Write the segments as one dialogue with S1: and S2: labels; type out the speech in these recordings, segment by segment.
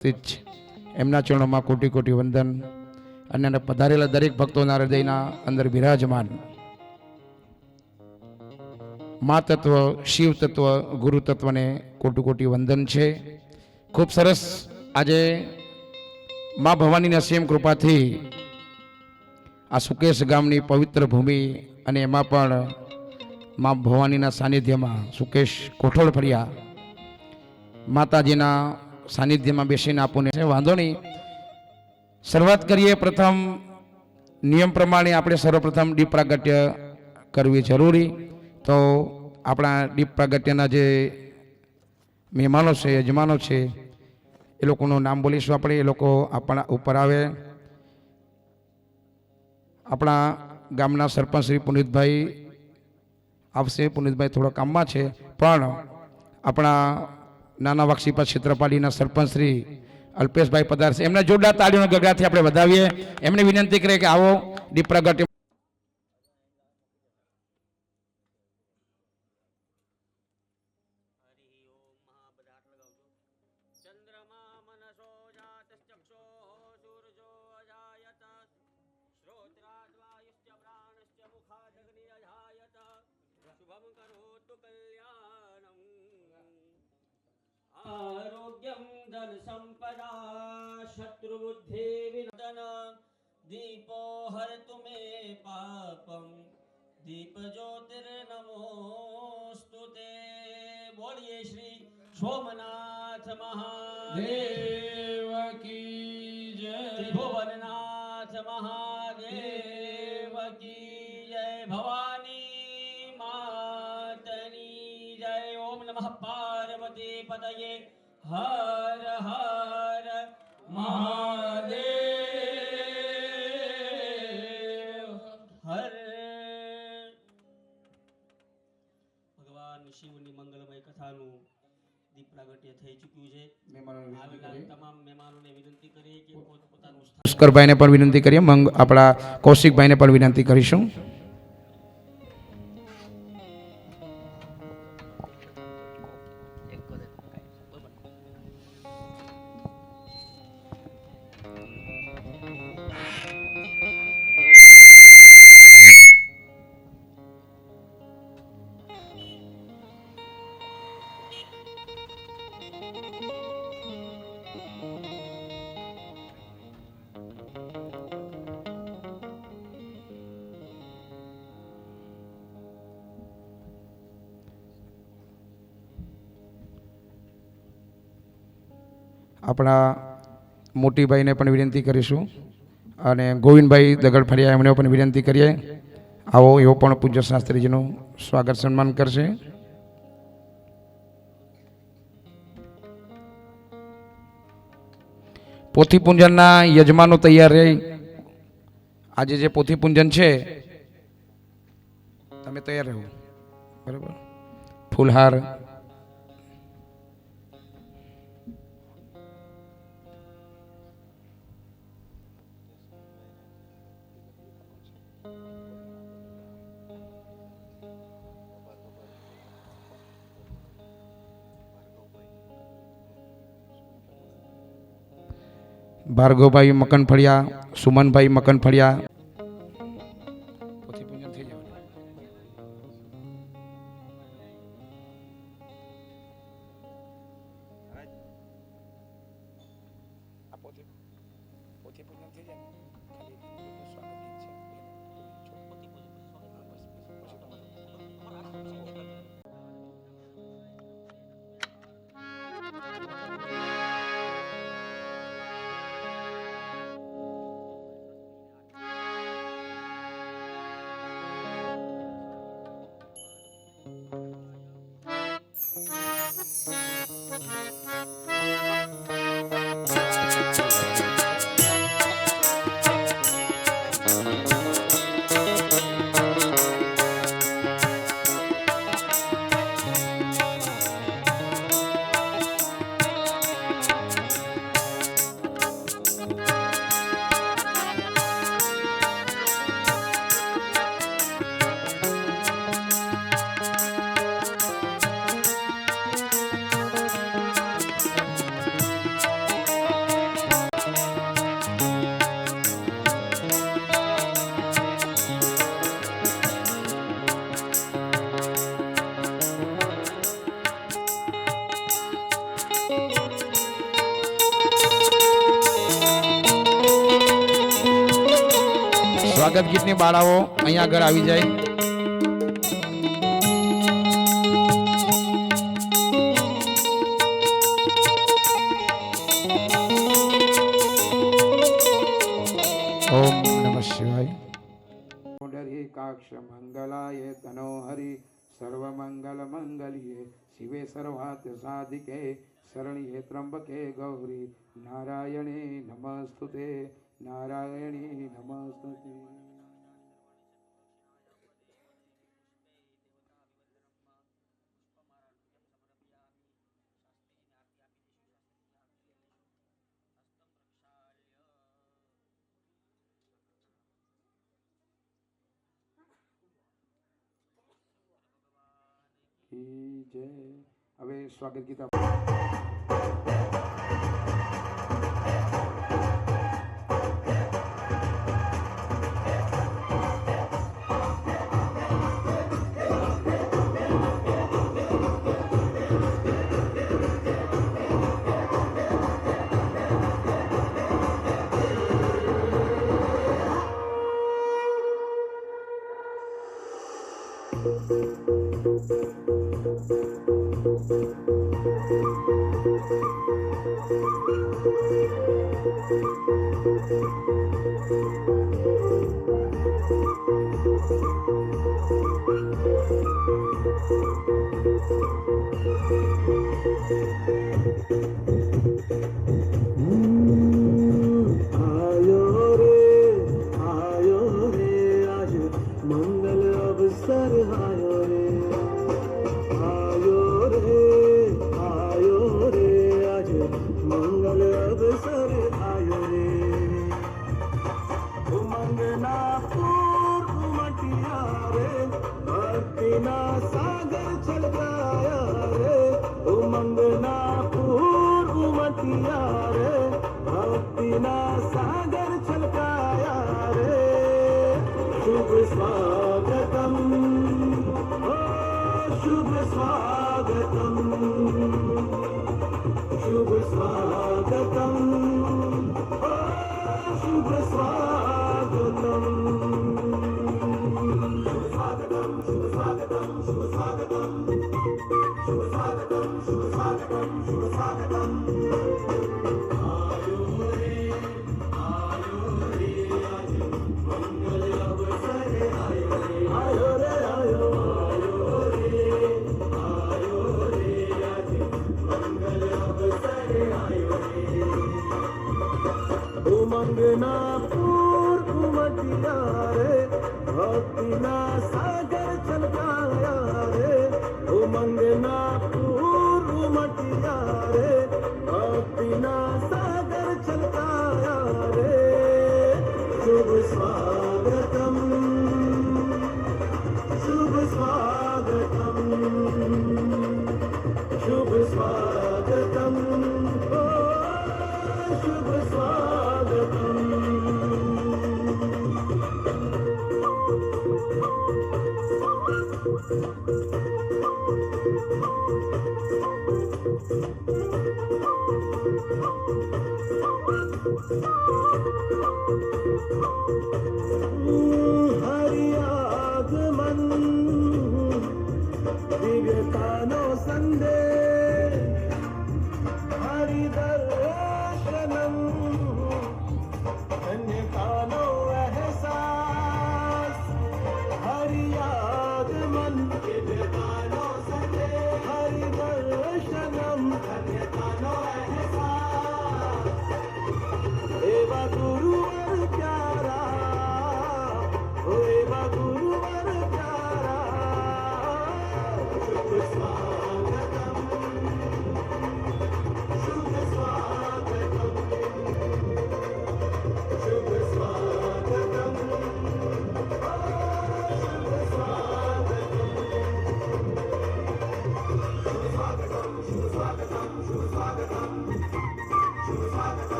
S1: એમના ચરણોમાં કોટી કોટી વંદન અને પધારેલા દરેક ભક્તોના હૃદયના અંદર બિરાજમાન મા તત્વ, શિવ તત્વ, ગુરુ તત્વને કોટી કોટી વંદન છે. ખૂબ સરસ આજે મા ભવાનીના અસીમ કૃપાથી આ સુકેશ ગામની પવિત્ર ભૂમિ અને એમાં પણ મા ભવાનીના સાનિધ્યમાં સુકેશ કોઠોળ ફર્યા માતાજીના સાનિધ્યમાં બેસીને આપણને વાંધો નહીં. શરૂઆત કરીએ. પ્રથમ નિયમ પ્રમાણે આપણે સર્વપ્રથમ દીપ પ્રાગટ્ય કરવી જરૂરી. તો આપણા દીપ પ્રાગટ્યના જે મહેમાનો છે, યજમાનો છે, એ લોકોનું નામ બોલીશું આપણે. એ લોકો આપણા ઉપર આવે. આપણા ગામના સરપંચ શ્રી પુનિતભાઈ આવશે. પુનિતભાઈ થોડા કામમાં છે, પણ આપણા નાના વાક્ષીપા ક્ષેત્રપાલીના સરપંચ શ્રી અલ્પેશભાઈ પધારશે. એમને જોરદાર તાળીઓના ગગડાથી આપણે વધાવીએ. એમને વિનંતી કરીએ કે આવો દીપ પ્રાગટ્ય.
S2: आरोग्यं धन संपदा शत्रुबुद्धि विनदन दीपो हरतु मे पापम दीप ज्योतिर्नमोस्तुते. बोलिए श्री सोमनाथ महादेव की जय. त्रिभुवननाथ महादेव की जय. भवानी मातनी जय. ओम नमः पार्वती पतये हर हर महादेव हर. ભગવાન શિવની મંગલમય કથાનું દીપ પ્રાગટ્ય થઈ ચૂક્યું છે. તમામ મહેમાનોને વિનંતી કરીએ કે પોતાનું
S1: પુષ્કરભાઈને પણ વિનંતી કરીએ. આપણા કૌશિકભાઈને પણ વિનંતી કરીશું. આપણા મોટીભાઈને પણ વિનંતી કરીશું અને ગોવિંદભાઈ દગડફળિયા એમને પણ વિનંતી કરીએ. આવો એવો પણ પૂજ્ય શાસ્ત્રીજીનું સ્વાગત સન્માન કરશે. પોથી પૂંજનના યજમાનો તૈયાર રહી. આજે જે પોથી પૂંજન છે તમે તૈયાર રહો. બરાબર. ફૂલહાર ભાર્ગવભાઈ મકનફળિયા, સુમનભાઈ મકનફળિયા. સ્વાગત ગીતની બાળાઓ અહીંયા આગળ આવી જાય. ઓમ નમઃ શિવાય. પુંડરીકાક્ષ મંગલાય તનોહરિ સર્વમંગલ મંગલ્યે શિવે સર્વાર્થ સાધિકે શરણ્યે ત્રંબકે ગૌરી નારાયણે નમસ્તુતે નારાયણે નમસ્તુતે. જય. હવે સ્વાગત ગીત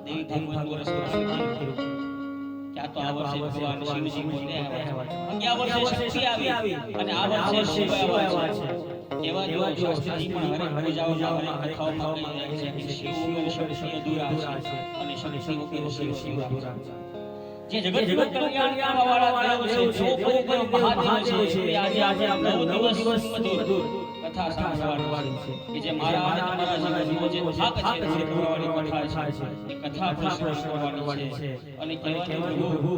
S2: દેવી ભાગવત સ્મરણ કર્યું કે આ તો આ વર્ષે ભગવાન શિવજી પોતે આવ્યા છે. ગયા વર્ષે શક્તિ આવી અને આ વર્ષે શિવ આવ્યા છે. એવા જો શાસ્ત્રીજી પણ હરે પૂજાઓમાં હરે કથાઓમાં કહી રહ્યા છે કે શિવ વગર શક્તિ અધૂરા છે અને શક્તિ વગર શિવ અધૂરા છે. જે જગત કલ્યાણ વાળા દેવ છે જો કોઈ મહાદેવ છે એ આજે આપણે 9 દિવસ મધુર કથા સાંભળવાની છે કે જે મારા અને તમારા જીવનનો જે થાક છે તે પૂરવાની કથા છે. એ કથા પ્રશ્ન કરવાની છે અને કહેવાનું પ્રભુ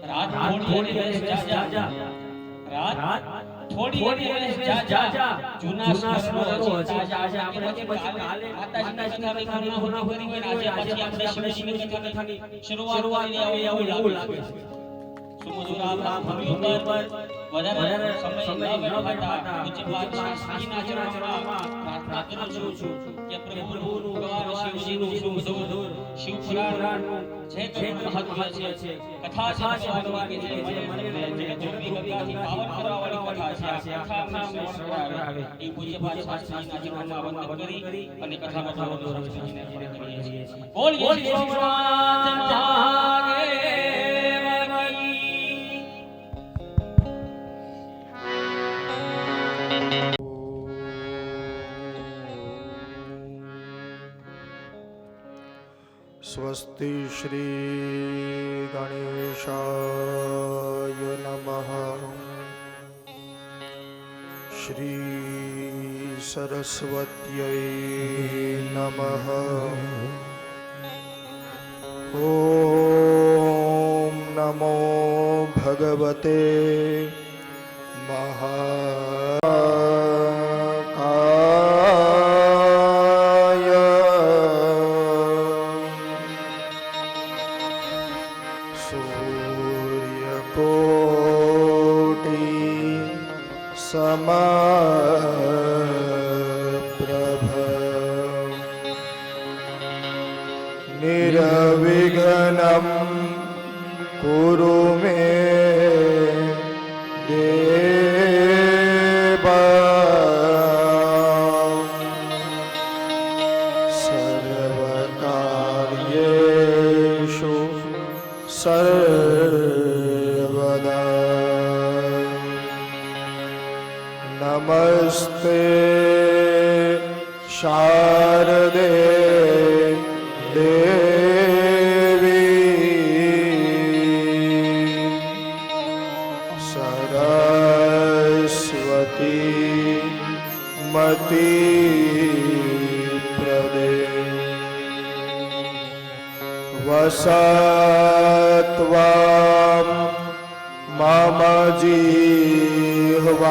S2: રાત થોડી અને વેશ જા રાત થોડી અને વેશ જા જૂના સ્મરણો છે. આજે આપણે કે પછી કાલે માતાજીના કથા વિના કરી હોય આજે પછી આપણે શિવજીની કથાની શરૂઆત કરી એવું લાગે છે. સુમધુર રામ ભૂમિ ઉપર વધારે સમય ન વેડફાતા પૂજ્ય પાદ શાસ્ત્રીજીના ચરણોમાં પ્રાર્થના કરું છું કે પ્રભુનું ભગવાન શિવજીનું સુમધુર શિવ પુરાણનું જે કંઈ મહત્વ છે કથા છે ભગવાનની જે મને જગતની ગંગાથી પાવન કરવા વાળી કથા છે. આ કથા અમને શ્રવણ કરાવે એ પૂજ્ય પાદ શાસ્ત્રીજીના ચરણોમાં વંદન કરી અને કથા કથાનો શાસ્ત્રીજીને અર્પણ કરીએ છીએ. બોલીએ શ્રી સોમનાથ મહાદેવ.
S3: स्वस्ति श्री गणेशाय नमः श्री सरस्वत्यै नमः ॐ नमो भगवते सूर्यकोटि समप्रभ निर्विघ्नं कुरु मे देव सर्वकार्येषु सर्वदा नमस्ते शारदे देवी सरस्वती मती प्रदे वसत्वं मम जिह्वाग्रे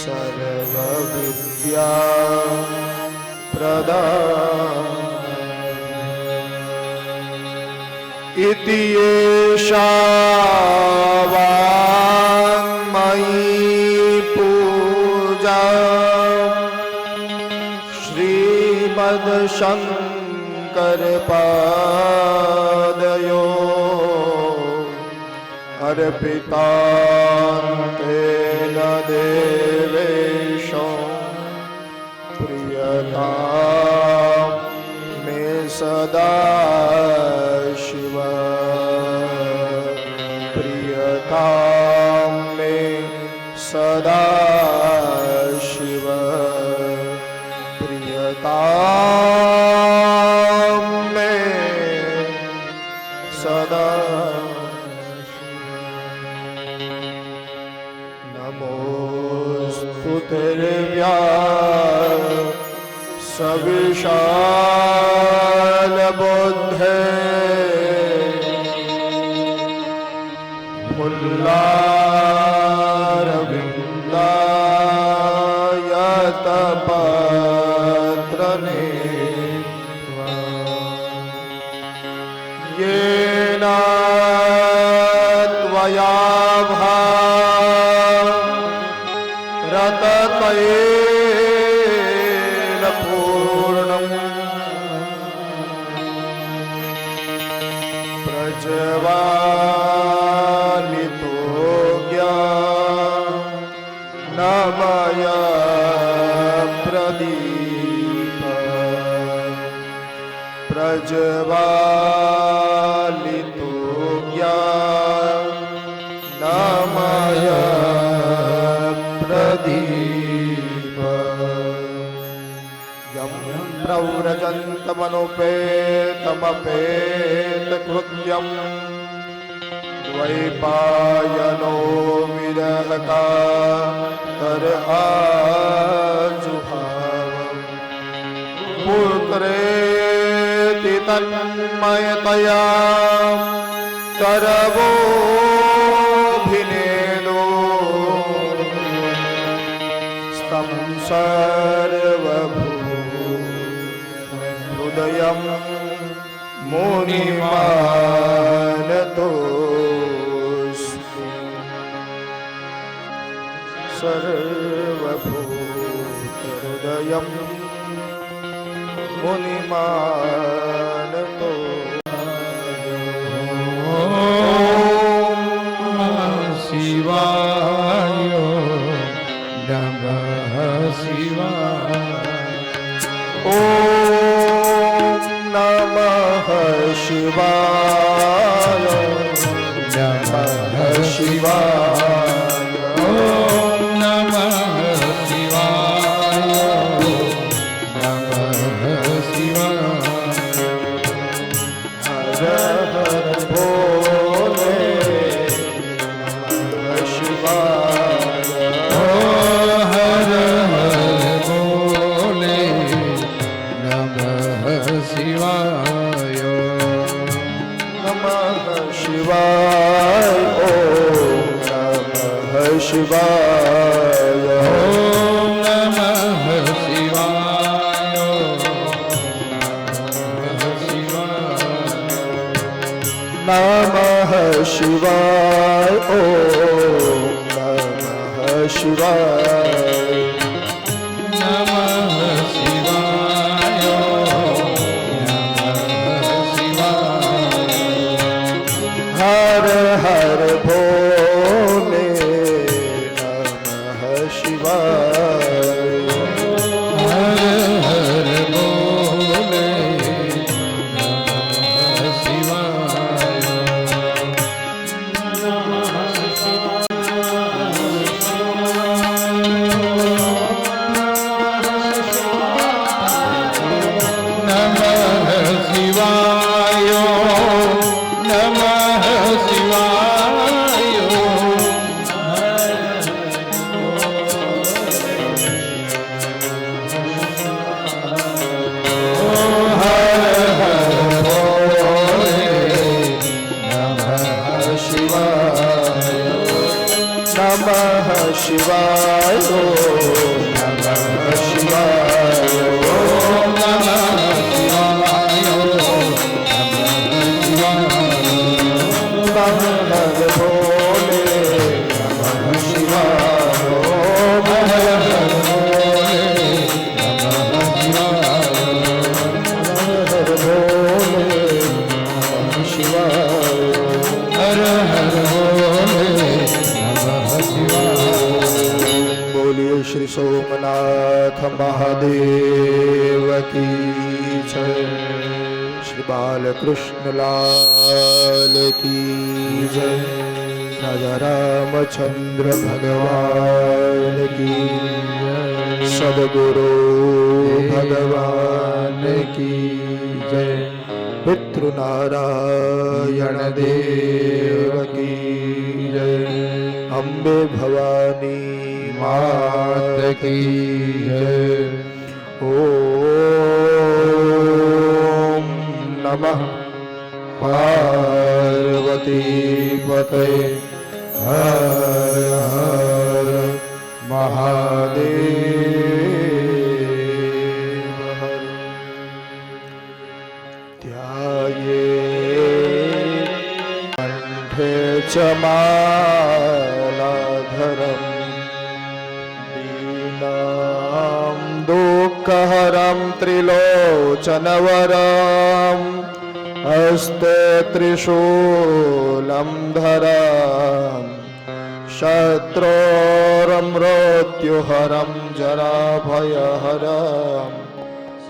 S3: सर्वविद्या इति एषा वाङ्मयी पूजा श्रीमद्शङ्कर पादयो अर्पिता तेन देवेशो प्रियता मे सदा शिव प्रियता मे सदा शिव प्रियता मे सदा नमोस्तु सविशाल बुद्धे मुल्लारविन्दायतपत्रने येन त्वया भारततेन पूर्णम् प्रज्वालितो ज्ञानमय दीप प्रज्वालितो ज्ञानमय प्रदीप यं प्रव्रजन्तमनुपेतमपेतकृत्यम् द्वैपायनो विरहकातरहाजुहावम् पुत्रेति तन्मयतया तरवोऽभिनेदो स्तं सर्वभूतहृदयं मुनिमानतोऽस्मि सर्वभूतहृदयं मुनिमानतो
S1: शिवाय नमः शिवाय
S3: ॐ नमः शिवाय नमः शिवाय
S1: ॐ नमः शिवाय नमः शिवाय
S3: हर हर भोले नमः शिवाय
S1: हर हर बोले नमः शिवाय
S3: नमः शिवाय ॐ नमः शिवाय
S1: ॐ नमः शिवाय नमः शिवाय
S3: नमः शिवाय ॐ नमः शिवाय
S1: नमः शिवाय नमः शिवाय
S3: हर हर भोले नमः शिवाय
S1: हर हर बोले नमः शिवाय नमः शिवाय नमः शिवाय हर हर भोले नमः शिवाय
S3: नमः शिवाय नमः शिवाय
S1: ॐ नमः शिवाय नमः शिवाय
S3: हर हर भोले नमः शिवाय
S1: हर हर भोले नमः शिवाय
S3: हर भोले नमः शिवाय
S1: हर हर भोले नमः शिवाय
S3: बोलिए श्री सोमनाथ महादेव की जय श्री बालकृष्ण लाल की जय राजा रामचंद्र भगवान की जय सदगुरु भगवान की जय पितृनारायण देव की जय अम्बे भवानी मात की जय ओम नमः पार्वती पते हर हर महादेव हर ध्याये कंठे च मालाधरम् दीनां दुःखहरं त्रिलोचनवरम् हस्ते त्रिशूलं धराम् शत्रोर्मरणोपरां मृत्युहरं जराभयहरं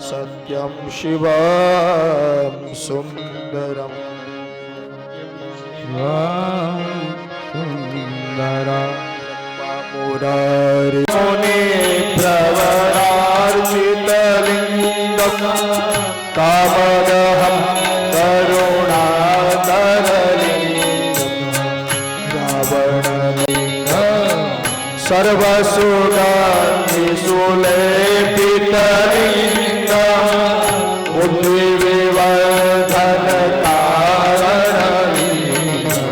S3: सत्यं शिवं सुन्दरम् मुरारी मुनि प्रवरार्चितलिङ्गं कामदहं करुणाकरलिङ्गं रावणलिङ्गं सर्वसुगन्धिसुलेपितलिङ्गं बुद्धिविवर्धनकारणलिङ्गं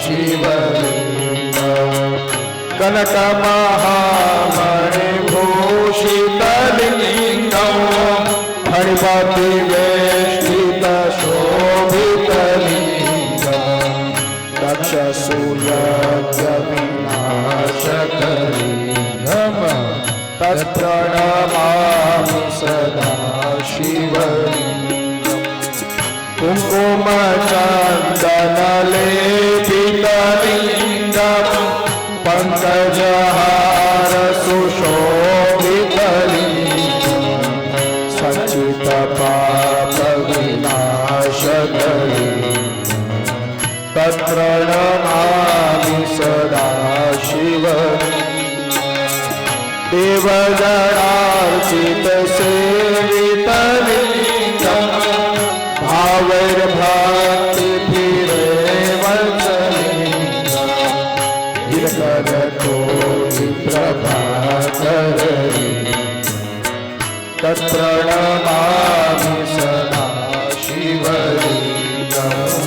S3: शिवलिङ्गं कनकमहामणिभूषितलिङ्गं फणिपतिवेष्टितशोभितलिङ्गं दक्षसूर्यविनाशकलिङ्गं तत्प्रणमामि सदा शिवलिङ्गं कुङ्कुमचन्दनलेपितलिङ्गं पङ्कजहार सुशोभितलिङ्गं सच्चितपापविनाशकलिङ्गं तत्प्रणमामि सदा शिवलिङ्गं देवगणार्चितसेवितलिङ्गं भावैर्भक्तिभिरेवचलिङ्गं गिरकरकोटिप्रभाकरलिङ्गं तत्प्रणमामि सदा शिवलिङ्गम्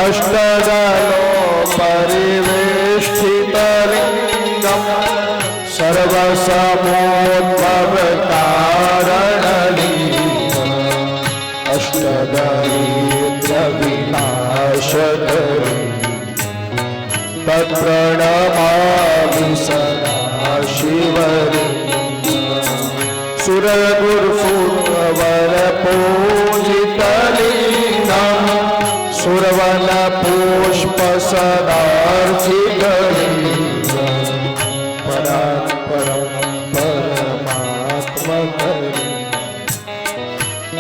S3: अष्टदलोपरिवेष्टितलिङ्गं सर्वसमोद्भवकारणलिङ्गम् अष्टदरिद्रविनाशकलिङ्गं तत्प्रणमामि सदा शिवलिङ्गम् सुरगुरुसुरवरपूजितलिङ्गं सुरवनपुष्पसदार्चितलिङ्गं परात्परं परमात्मकलिङ्गं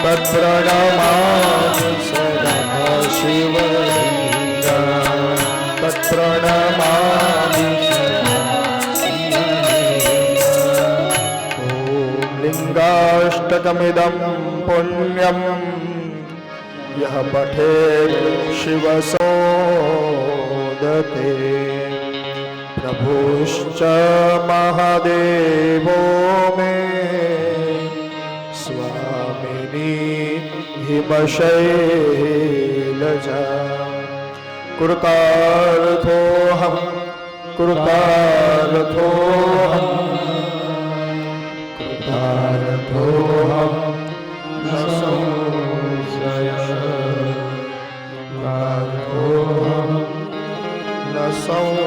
S3: तत्प्रणमामि सदा शिवलिङ्गं तत्प्रणमामि सदा शिवलिङ्गम्। ॐ लिङ्गाष्टकमिदं पुण्यं यः पठेत् शिवसोदते प्रभुश्च महादेवो मे स्वामिनी हिमशैलजा कृतार्थोऽहं कृतार्थोऽहं कृतार्थोऽहं न संशयः कृतार्थोऽहं न संशयः।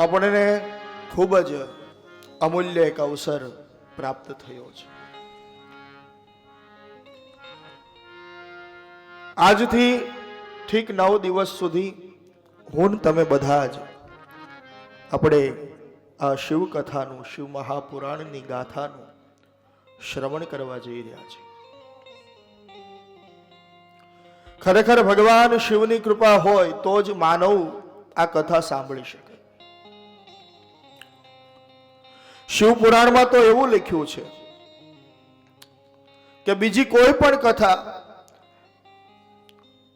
S3: આપણને ખૂબ જ અમૂલ્ય એક અવસર પ્રાપ્ત થયો છે। આજથી ઠીક 9 દિવસ સુધી હું તમે બધા જ આપણે આ શિવ કથાનું શિવ મહાપુરાણની ગાથાનું શ્રવણ કરવા જઈ રહ્યા છીએ। ખરેખર ભગવાન શિવની કૃપા હોય તો જ માનવ આ કથા સાંભળી શકે। શિવ પુરાણમાં તો એવું લખ્યું છે કે બીજી કોઈ પણ કથા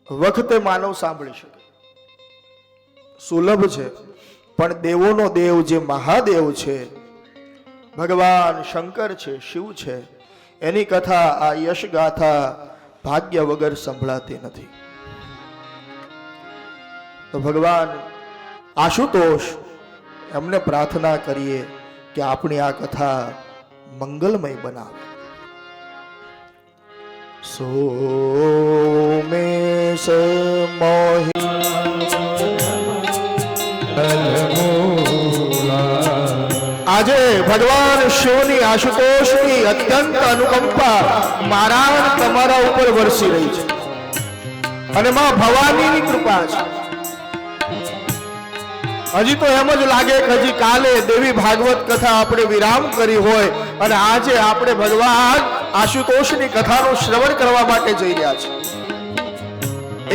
S3: વખતે માનવ સાંભળી શકે, સુલભ છે, પણ દેવોનો દેવ જે મહાદેવ છે, ભગવાન શંકર છે, શિવ છે, એની કથા આ યશ ગાથા ભાગ્ય વગર સંભળાતી નથી। તો ભગવાન આશુતોષ એમને પ્રાર્થના કરીએ કે આપણી આ કથા મંગલમય બનાવે। સોમેશ મોહી આજે ભગવાન શિવની આશુતોષની અત્યંત અનુકંપા મારા અને તમારા ઉપર વરસી રહી છે અને માં ભવાનીની કૃપા છે. હજી તો એમ જ લાગે કે હજી કાલે દેવી ભાગવત કથા આપણે વિરામ કરી હોય અને આજે આપણે ભગવાન આશુતોષની કથાનું શ્રવણ કરવા માટે જઈ રહ્યા છે.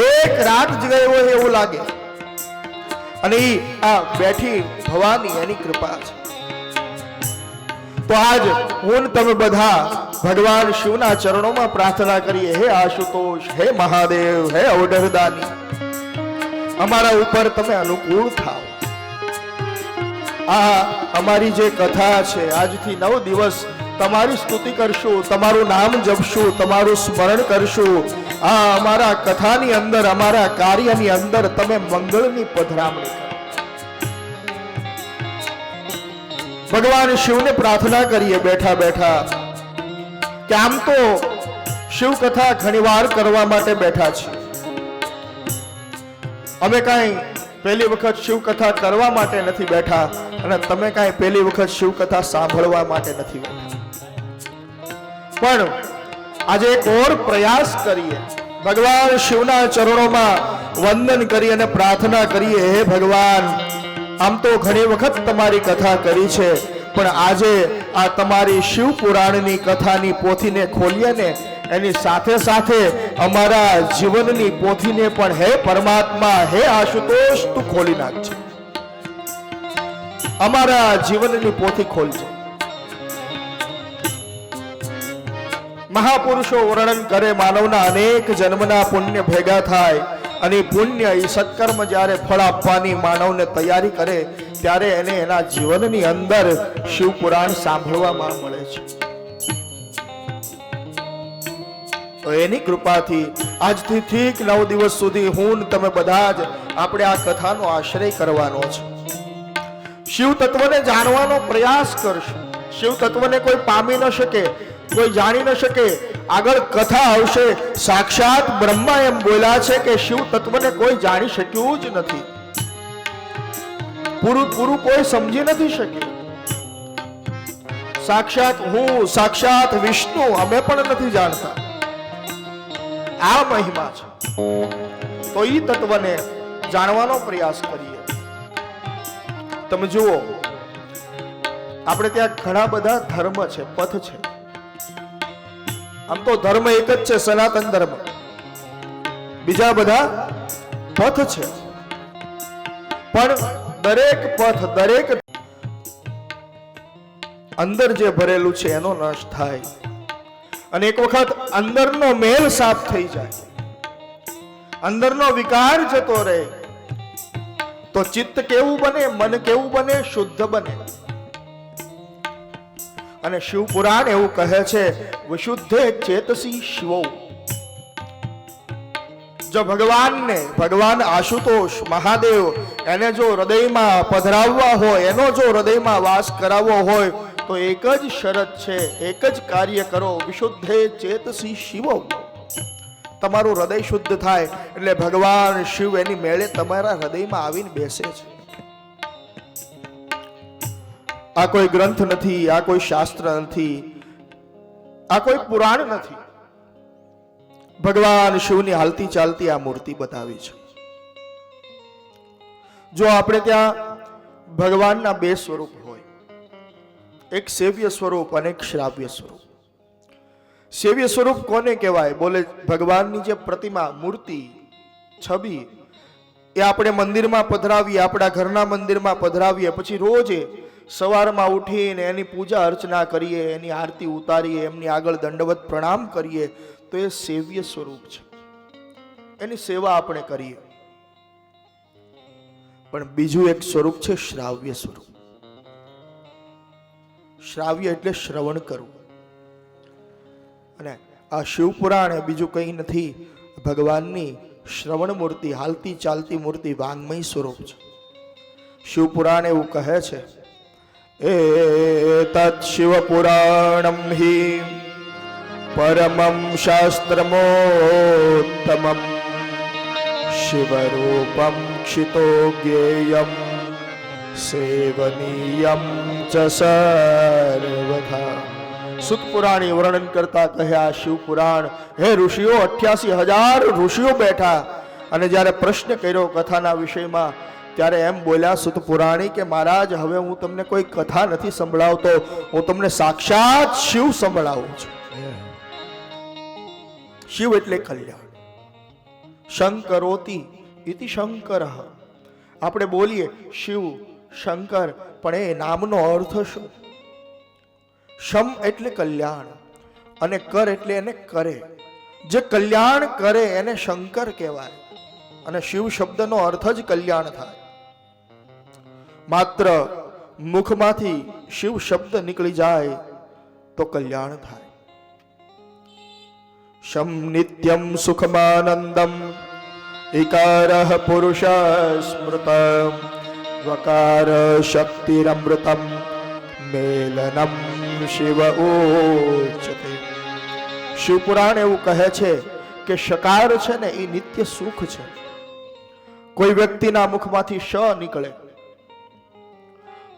S3: એક રાત જ ગઈ હોય એવું લાગે અને આ બેઠી ભવાની એની કૃપા છે. તો આજ હું તમે બધા ભગવાન શિવના ચરણોમાં પ્રાર્થના કરીએ, હે આશુતોષ, હે મહાદેવ, હે અવઢરદાની, અમારા ઉપર તમે અનુકૂળ થાઓ. આ અમારી જે કથા છે આજથી 9 દિવસ તમારી સ્તુતિ કરશું, તમારું નામ જપશું, તમારું સ્મરણ કરશું. આ અમારા કથાની અંદર, અમારા કાર્યની અંદર તમે મંગળની પધરામણી કરો. ભગવાન શિવને પ્રાર્થના કરીએ બેઠા બેઠા કે આમ તો શિવ કથા ઘણીવાર કરવા માટે બેઠા છીએ. અમે કાંઈ પહેલી વખત શિવ કથા કરવા માટે નથી બેઠા અને તમે કાંઈ પહેલી વખત શિવ કથા સાંભળવા માટે નથી બેઠા. પણ આજે એક ઓર પ્રયાસ કરીએ, ભગવાન શિવના ચરણોમાં વંદન કરી અને પ્રાર્થના કરીએ, હે ભગવાન, આમ તો ઘણી વખત તમારી કથા કરી છે, પણ આજે આ તમારી શિવ પુરાણની કથાની પોથીને ખોલીએ ને એની સાથે સાથે અમારા જીવનની પોથીને પણ હે પરમાત્મા, હે આશુતોષ, તું ખોલી નાખજે. અમારા જીવનની પોથી ખોલજે. મહાપુરુષો વર્ણન કરે માનવના અનેક જન્મના પુણ્ય ભેગા થાય અને પુણ્ય એ સત્કર્મ જ્યારે ફળ આપવાની માનવને તૈયારી કરે ત્યારે એને એના જીવનની અંદર શિવ પુરાણ સાંભળવામાં મળે છે. તો એની કૃપાથી આજથી ઠીક 9 દિવસ સુધી હું તમે બધા જ આપણે આ કથાનો આશ્રય કરવાનો છે. શિવ તત્વને જાણવાનો પ્રયાસ કરશું. શિવ તત્વને કોઈ પામી ન શકે, કોઈ જાણી ન શકે. આગળ કથા આવશે, સાક્ષાત બ્રહ્મા એમ બોલ્યા છે કે શિવ તત્વને કોઈ જાણી શક્યું જ નથી, પૂરું કોઈ સમજી નથી શક્યું. સાક્ષાત હું, સાક્ષાત વિષ્ણુ અમે પણ નથી જાણતા. આ મહિમા છે. તો ઈ તત્વને જાણવાનો પ્રયાસ કરીએ. તમે જુઓ, આપણે ત્યાં ઘણા બધા ધર્મ છે, પથ છે. આમ તો ધર્મ એક જ છે, સનાતન ધર્મ. બીજા બધા પથ છે, પણ દરેક પથ, દરેક અંદર જે ભરેલું છે એનો નાશ થાય અને એક વખત અંદરનો મેલ સાફ થઈ જાય, અંદરનો વિકાર જતો રહે તો ચિત્ત કેવું બને, મન કેવું બને, શુદ્ધ બને. અને શિવ પુરાણ એવું કહે છે, વિશુદ્ધે ચેતસી શિવો. જો ભગવાનને, ભગવાન આશુતોષ મહાદેવ, એને જો હૃદયમાં પધરાવવા હોય, એનો જો હૃદયમાં વાસ કરાવવો હોય તો એક જ શરત છે, એક જ કાર્ય કરો, વિશુદ્ધે ચેતસી શિવો. તમારું હૃદય શુદ્ધ થાય એટલે ભગવાન શિવ એની મેળે તમારા હૃદયમાં આવીને બેસે છે. આ કોઈ ગ્રંથ નથી, આ કોઈ શાસ્ત્ર નથી, આ કોઈ પુરાણ નથી. ભગવાન શિવની હાલતી ચાલતી આ મૂર્તિ બતાવી છે. જો આપણે ત્યાં ભગવાનના 2 સ્વરૂપ હોય, એક સેવ્ય સ્વરૂપ અને એક શ્રાવ્ય સ્વરૂપ. સેવ્ય સ્વરૂપ કોને કહેવાય? બોલે ભગવાનની જે પ્રતિમા, મૂર્તિ, છબી એ આપણે મંદિરમાં પધરાવીએ, આપણા ઘરના મંદિરમાં પધરાવીએ, પછી રોજ સવારમાં ઉઠીને એની પૂજા અર્ચના કરીએ, એની આરતી ઉતારીએ, એમની આગળ દંડવત પ્રણામ કરીએ તો એ સેવ્ય સ્વરૂપ છે, એની સેવા આપણે કરીએ. પણ બીજું એક સ્વરૂપ છે શ્રાવ્ય સ્વરૂપ. શ્રાવ્ય એટલે શ્રવણ કરવું. અને આ શિવ પુરાણ એ બીજું કંઈ નથી, ભગવાનની શ્રવણ મૂર્તિ, હાલતી ચાલતી મૂર્તિ, વાંગમય સ્વરૂપ છે. શિવ પુરાણ એવું કહે છે, એતत् શિવ પુરાણમ હિ પરમં શાસ્ત્રમોત્તમં શિવરૂપં ક્ષિતો જ્ઞેયં સેવનીયમ ચ સર્વથા. સુત પુરાણી વર્ણન કરતા કહ્યા શિવ પુરાણ, હે ઋષિઓ, 88,000 ઋષિઓ બેઠા અને જ્યારે પ્રશ્ન કર્યો કથાના વિષયમાં ત્યારે એમ બોલ્યા સુત પુરાણી કે મહારાજ, હવે હું તમને કોઈ કથા નથી સંભળાવતો, હું તમને સાક્ષાત શિવ સંભળાવું છું. શિવ એટલે કલ્યાણ. શંકરોતિ ઇતિ શંકર. આપણે બોલીએ શિવ શંકર, પણ એ નામનો અર્થ શું? શમ એટલે કલ્યાણ અને કર એટલે એને કરે. જે કલ્યાણ કરે એને શંકર કહેવાય અને શિવ શબ્દનો અર્થ જ કલ્યાણ થાય. માત્ર મુખમાંથી શિવ શબ્દ નીકળી જાય તો કલ્યાણ થાય. શમ નિત્યમ સુખમાનંદમ ઇકારઃ પુરુષ સ્મૃતમ વકાર શક્તિરમૃતમ મેલનમ શિવ ઉચ્યતે. શિવપુરાણ એવું કહે છે કે શકાર છે ને એ નિત્ય સુખ છે. કોઈ વ્યક્તિના મુખમાંથી શ નીકળે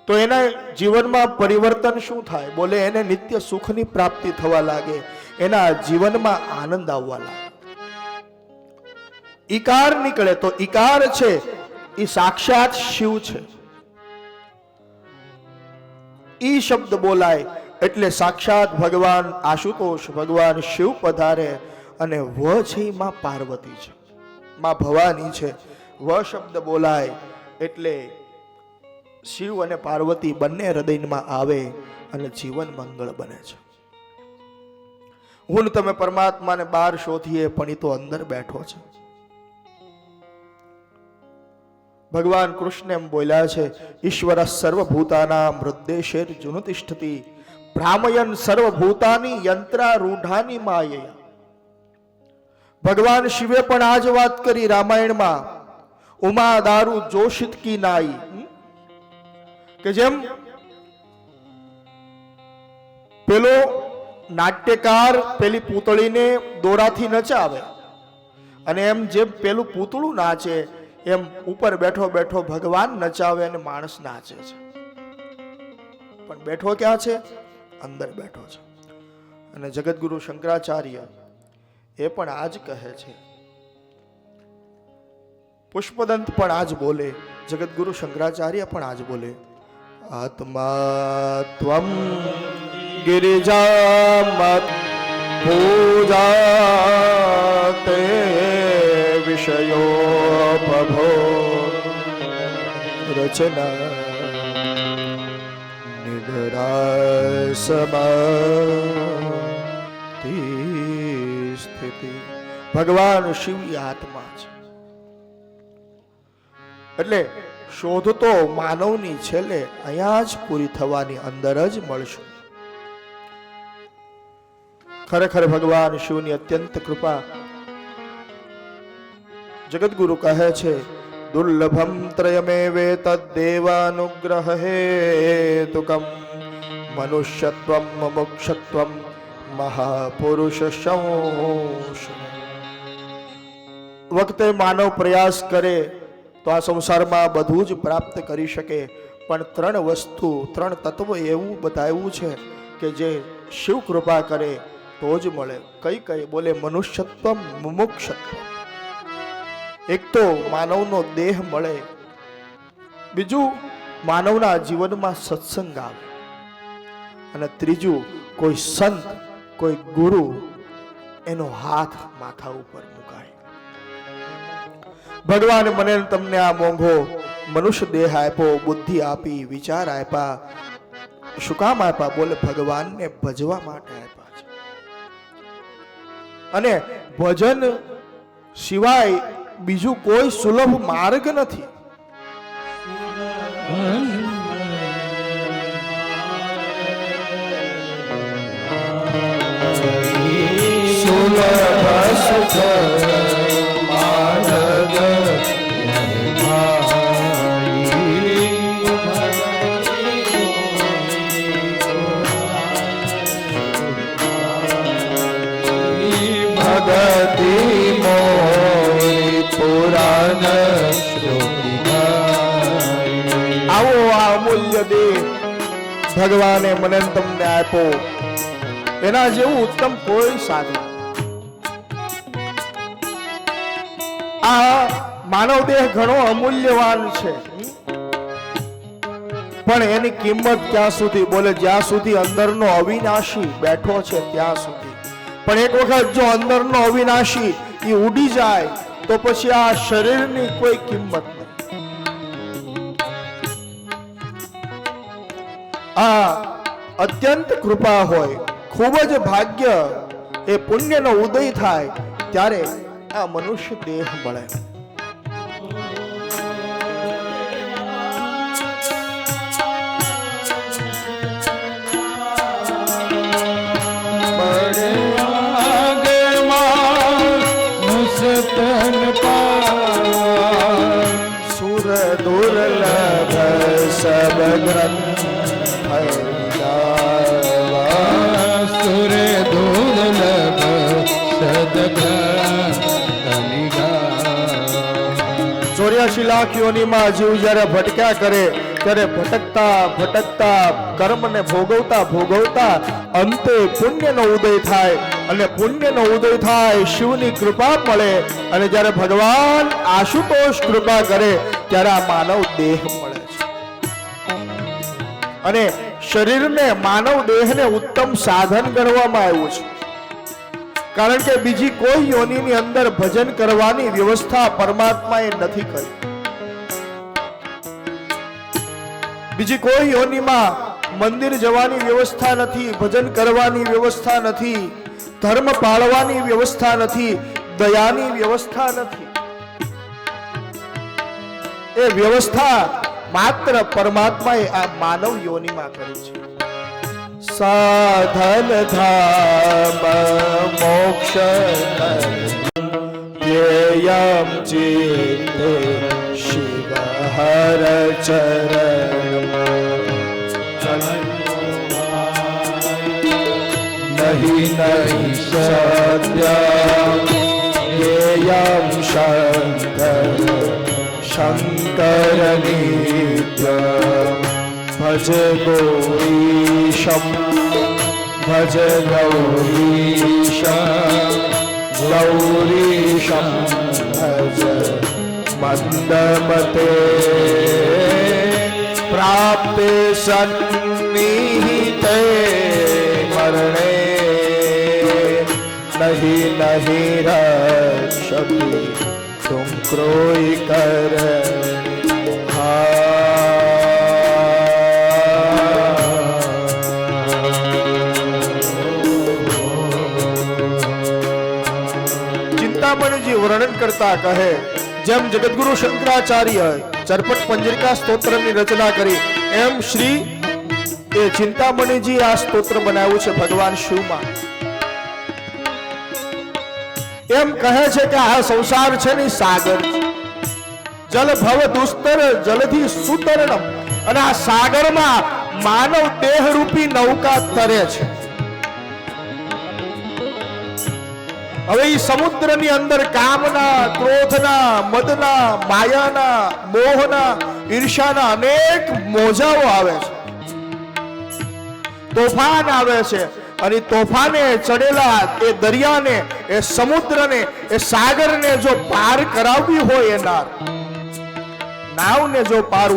S3: તો એના જીવનમાં પરિવર્તન શું થાય? બોલે એને નિત્ય સુખની પ્રાપ્તિ થવા લાગે, એના જીવનમાં આનંદ આવવા લાગે. ઈકાર નીકળે તો ઈકાર છે એ સાક્ષાત શિવ છે. ઈ શબ્દ બોલાય એટલે સાક્ષાત ભગવાન આશુતોષ ભગવાન શિવ પધારે અને વ છે માં પાર્વતી છે, માં ભવાની છે. વ શબ્દ બોલાય એટલે શિવ અને પાર્વતી બંને હૃદયમાં આવે અને જીવન મંગળ બને છે. હું તમે પરમાત્માને બહાર શોધીએ પણ એ તો અંદર બેઠો છે. ભગવાન કૃષ્ણ એમ બોલ્યા છે, ઈશ્વર સર્વભૂતાનાં હૃદ્દેશેર જુનુતિષ્ઠતિ ભ્રામયન સર્વભૂતાની યંત્રારૂઢાની માયયા. ભગવાન શિવે પણ આ જ વાત કરી રામાયણમાં, ઉમા દારૂ જોશિત કી નાઈ, કે જેમ પેલો નાટ્યકાર પેલી પૂતળીને દોરાથી નચાવે અને એમ જેમ પેલું પૂતળું નાચે એમ ઉપર બેઠો બેઠો ભગવાન નચાવે અને માણસ નાચે છે. પણ બેઠો ક્યાં છે? અંદર બેઠો છે. અને જગતગુરુ શંકરાચાર્ય એ પણ આજ કહે છે. પુષ્પદંત પણ આજ બોલે, જગતગુરુ શંકરાચાર્ય પણ આજ બોલે, આત્મા ત્વમ ગિરિજામત પૂજાતે વિષયો પ્રભો રચના નિદરાસમાધિ સ્થિતિ. ભગવાન શિવ આત્મા છે એટલે શોધ તો માનવની છેલ્લે અહીંયા જ પૂરી થવાની, અંદર જ મળશે. ખરેખર ભગવાન શિવની અત્યંત કૃપા. જગતગુરુ કહે છે, દુર્લભમ ત્રયમેવે તદ્દેવાનુગ્રહ હેતુકમ મનુષ્યત્વમ મોક્ષત્વમ મહાપુરુષ સંશોષણ. વખતે માનવ પ્રયાસ કરે તો આ સંસારમાં બધું જ પ્રાપ્ત કરી શકે, પણ 3 વસ્તુ 3 તત્વ એવું બતાવ્યું છે કે જે શિવ કૃપા કરે તો જ મળે. કઈ કઈ? બોલે મનુષ્યત્વ મુમુક્ષત્વ. એક તો માનવનો દેહ મળે, બીજું માનવના જીવનમાં સત્સંગ આવે, અને ત્રીજું કોઈ સંત કોઈ ગુરુ એનો હાથ માથા ઉપર મુકાય. ભગવાન મને તમને આ મોંઘો મનુષ્ય દેહ આપ્યો, બુદ્ધિ આપી, વિચાર આપ્યા. શું કામ આપ્યા? બોલે ભગવાનને ભજવા માટે આપ્યા છે. અને ભજન સિવાય બીજું કોઈ સુલભ માર્ગ નથી. સુલભ સુખ આવો ભગવાને મને ને તમને આપ્યો, એના જેવું ઉત્તમ કોઈ સાધન. આ માનવ દેહ ઘણો અમૂલ્યવાન છે, પણ એની કિંમત ક્યાં સુધી? બોલે જ્યાં સુધી અંદરનો અવિનાશી બેઠો છે ત્યાં સુધી. પણ એક વખત જો અંદરનો અવિનાશી એ ઉડી જાય તો પછી આ શરીરની કોઈ કિંમત નહીં. આ અત્યંત કૃપા હોય, ખૂબ જ ભાગ્ય, એ પુણ્યનો ઉદય થાય ત્યારે આ મનુષ્ય દેહ મળે. સુર દુર્લભ સબ ગ્રંથ
S1: સુર દુર્લભ સદગ્રંથ
S3: 84 લાખ યોનિમાં જીવ જ્યારે ભટક્યા કરે ત્યારે ભટકતા ભટકતા કર્મને ભોગવતા ભોગવતા અંતે પુણ્યનો ઉદય થાય, અને પુણ્યનો ઉદય થાય શિવની કૃપા મળે, અને જ્યારે ભગવાન આશુતોષ કૃપા કરે ત્યારે આ માનવ દેહ મળે છે. અને શરીરને, માનવ દેહને ઉત્તમ સાધન ગણવામાં આવ્યું છે, કારણ કે બીજી કોઈ યોનિની અંદર ભજન કરવાની વ્યવસ્થા પરમાત્માએ નથી કરી. બીજી કોઈ યોનિમાં મંદિર જવાની વ્યવસ્થા નથી, ભજન કરવાની વ્યવસ્થા નથી, ધર્મ પાળવાની વ્યવસ્થા નથી, દયાની વ્યવસ્થા નથી. એ વ્યવસ્થા માત્ર પરમાત્માએ આ માનવ યોનિમાં કરી છે. સાધન ધામ મોક્ષ ધ્યેયમ ચિત્તે શિવ હર ચરણ નહીં નહીં સત્ય ધ્યેયમ શંકર શંકર નિત્ય ભજ ગૌરીશમ ભજ ગૌરીશમ ગૌરીશમ ભજ મંદમતે પ્રાપ્તે સન્નિહિતે મરણે નહીં નહીં રક્ષતિ तुम क्रोई कर चिंतामणि जी वर्णन करता कहे જેમ જગતગુરુ શંકરાચાર્ય ચરપટ પંજરિકા સ્તોત્રની રચના કરી એમ શ્રી એ ચિંતામણીજી આ સ્તોત્ર બનાવ્યું છે ભગવાન શિવમાં. એમ કહે છે કે આ સંસાર છે ને સાગર, જલ ભવ દુસ્તર જલથી સુતરણમ, અને આ સાગરમાં માનવ દેહ રૂપી નૌકા તરે છે. હવે એ સમુદ્રની અંદર કામના, ક્રોધના, મદના, માયાના, મોહના, ઈર્ષાના અનેક મોજાઓ આવે છે, તોફાન આવે છે, અને તોફાને ચડેલા એ દરિયાને, એ સમુદ્રને, એ સાગરને જો પાર કરાવવી હોય, એ નાવને જો પાર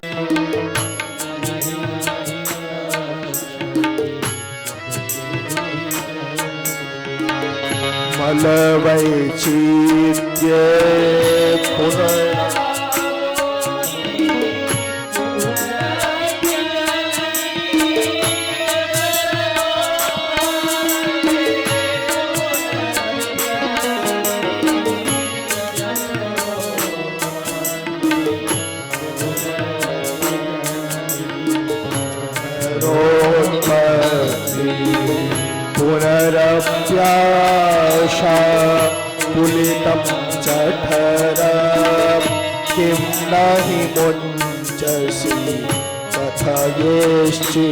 S3: મલવૈચિત્ય પુનઃ पुनरप्याशा पुलितं जठरं किं नहि मुञ्चसि कथयेश्चित्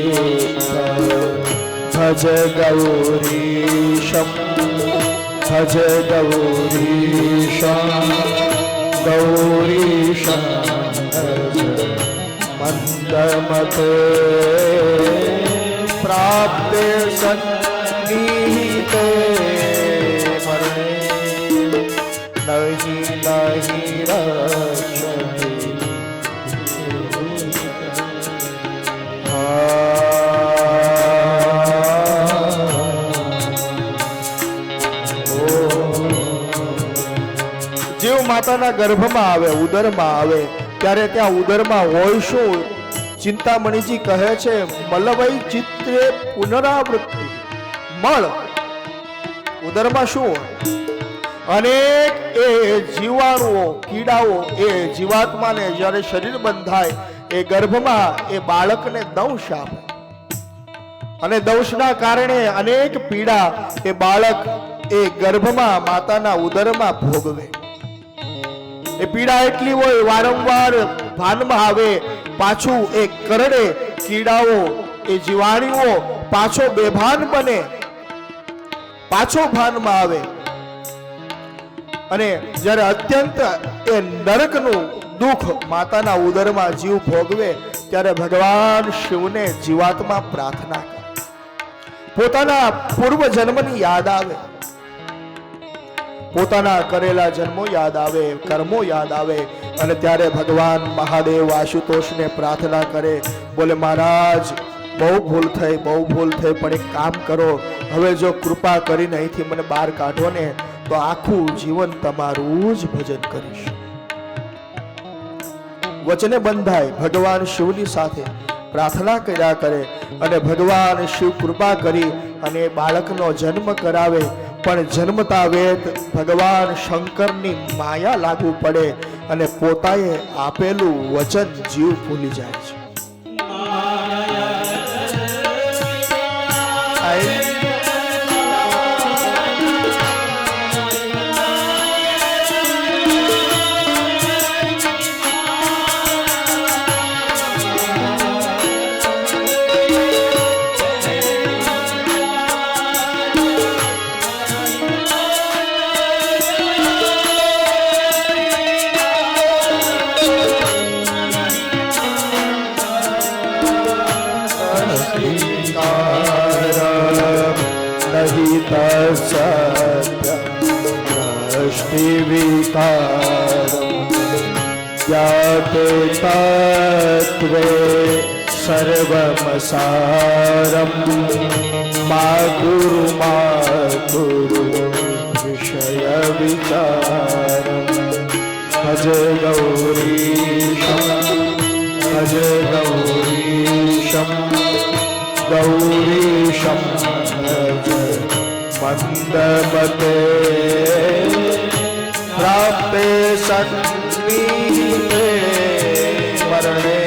S3: भज गौरीशं भज गौरीशं गौरीशं भज मन्दमते સન્નિહિતે મરણે નહીં નહીં રક્ષતિ જીવ માતાના ગર્ભમાં આવે, ઉદરમાં આવે ત્યારે ત્યાં ઉદરમાં હોય શું? ચિંતામણીજી કહે છે મલવૈ ચિત્રે પુનરાવૃત્તિ. મળ ઉદરમાં શું હોય? અનેક એ જીવાણુઓ, કીડાઓ એ જીવાત્માને જ્યારે શરીર બંધાય એ ગર્ભમાં એ બાળકને દંશ આપે અને દંશના કારણે અનેક પીડા એ બાળક એ ગર્ભમાં માતાના ઉદરમાં ભોગવે. એ પીડા એટલી હોય વારંવાર ભાનમાં આવે, પાછું એ કરડે, કીડાઓ એ જીવાણુઓ પાછો બેભાન બને, પાછો ભાનમાં આવે અને જ્યારે અત્યંત એ નરકનું દુઃખ માતાના ઉદરમાં જીવ ભોગવે ત્યારે ભગવાન શિવને જીવાત્મા પ્રાર્થના કરે, પોતાના પૂર્વ જન્મની યાદ આવે, પોતાના કરેલા જન્મો યાદ આવે, કર્મો યાદ આવે અને ત્યારે ભગવાન મહાદેવ આશુતોષને પ્રાર્થના કરે, બોલે મહારાજ બહુ ભૂલ થઈ, બહુ ભૂલ થઈ, પણ એક કામ કરો, હવે જો કૃપા કરીને અહીંથી મને બહાર કાઢો ને તો આખું જીવન તમારું જ ભજન કરીશ. વચને બંધાય, ભગવાન શિવની સાથે પ્રાર્થના કર્યા કરે અને ભગવાન શિવ કૃપા કરી અને બાળકનો જન્મ કરાવે. પણ જન્મતા વેદ ભગવાન શંકરની માયા લાગુ પડે અને પોતાએ આપેલું વચન જીવ ભૂલી જાય છે. ज्ञाते तत्त्वे सर्वमसारं मा गुरु विषय विचारं भज गौरीशं भज गौरीशं गौरीशं भज मंदमते प्राप्ते सन्निहिते मरणे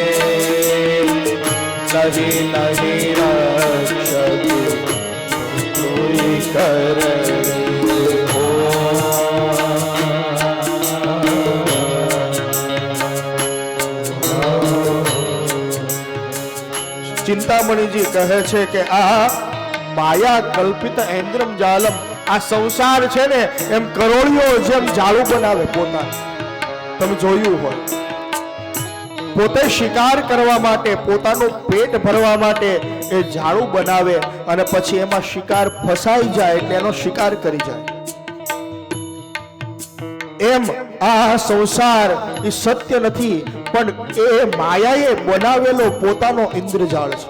S3: नहीं नहीं रक्षति कोई करणे. ચિંતામણીજી કહે છે કે આ માયા કલ્પિત ઐન્દ્રમ જાલમ, આ સંસાર છે ને એમ કરોળિયો જેમ જાળું બનાવે પોતાનું. તમે જોયું હોય, પોતે શિકાર કરવા માટે, પોતાનું પેટ ભરવા માટે એ જાળું બનાવે અને પછી એમાં શિકાર ફસાઈ જાય એટલે એનો શિકાર કરી જાય. એમ આ સંસાર એ સત્ય નથી, પણ એ માયાએ બનાવેલો પોતાનો ઇન્દ્રજાળ છે.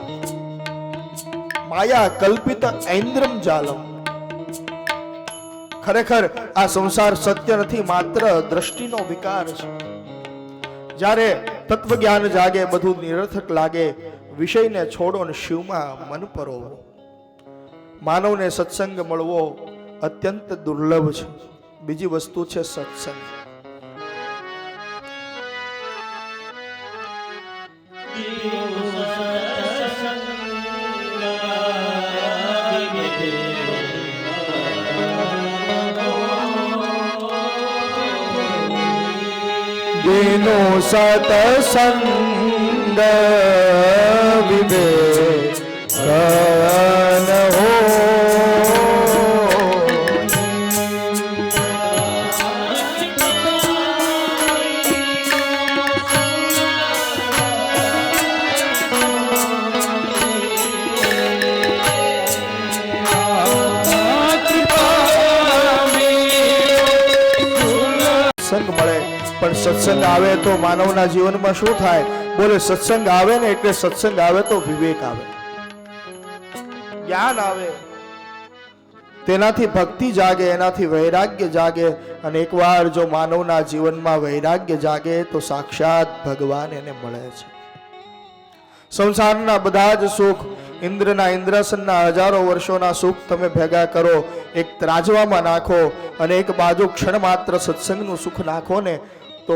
S3: માયા કલ્પિત ઐન્દ્રમ જાલમ. ખરેખર આ સંસાર સત્ય નથી, માત્ર દ્રષ્ટિનો વિકાર છે. જ્યારે તત્વજ્ઞાન જાગે, બધું નિરર્થક લાગે, વિષયને છોડો ને શિવમાં મન પરોવો. માનવને સત્સંગ મળવો અત્યંત દુર્લભ છે. બીજી વસ્તુ છે સત્સંગ. દિનો સતસંગ વિવેક હો. પણ સત્સંગ આવે તો માનવના જીવનમાં શું થાય? બોલે સત્સંગ આવે ને એટલે સત્સંગ આવે તો વિવેક આવે, જ્ઞાન આવે, તેનાથી ભક્તિ જાગે, એનાથી વૈરાગ્ય જાગે. અને એકવાર જો માનવના જીવનમાં વૈરાગ્ય જાગે તો સાક્ષાત ભગવાન એને મળે છે. સંસારના બધા જ સુખ, ઇન્દ્રના ઇન્દ્રાસનના હજારો વર્ષોના સુખ તમે ભેગા કરો, એક ત્રાજવામાં નાખો અને એક બાજુ ક્ષણ માત્ર સત્સંગનું સુખ નાખો ને, તો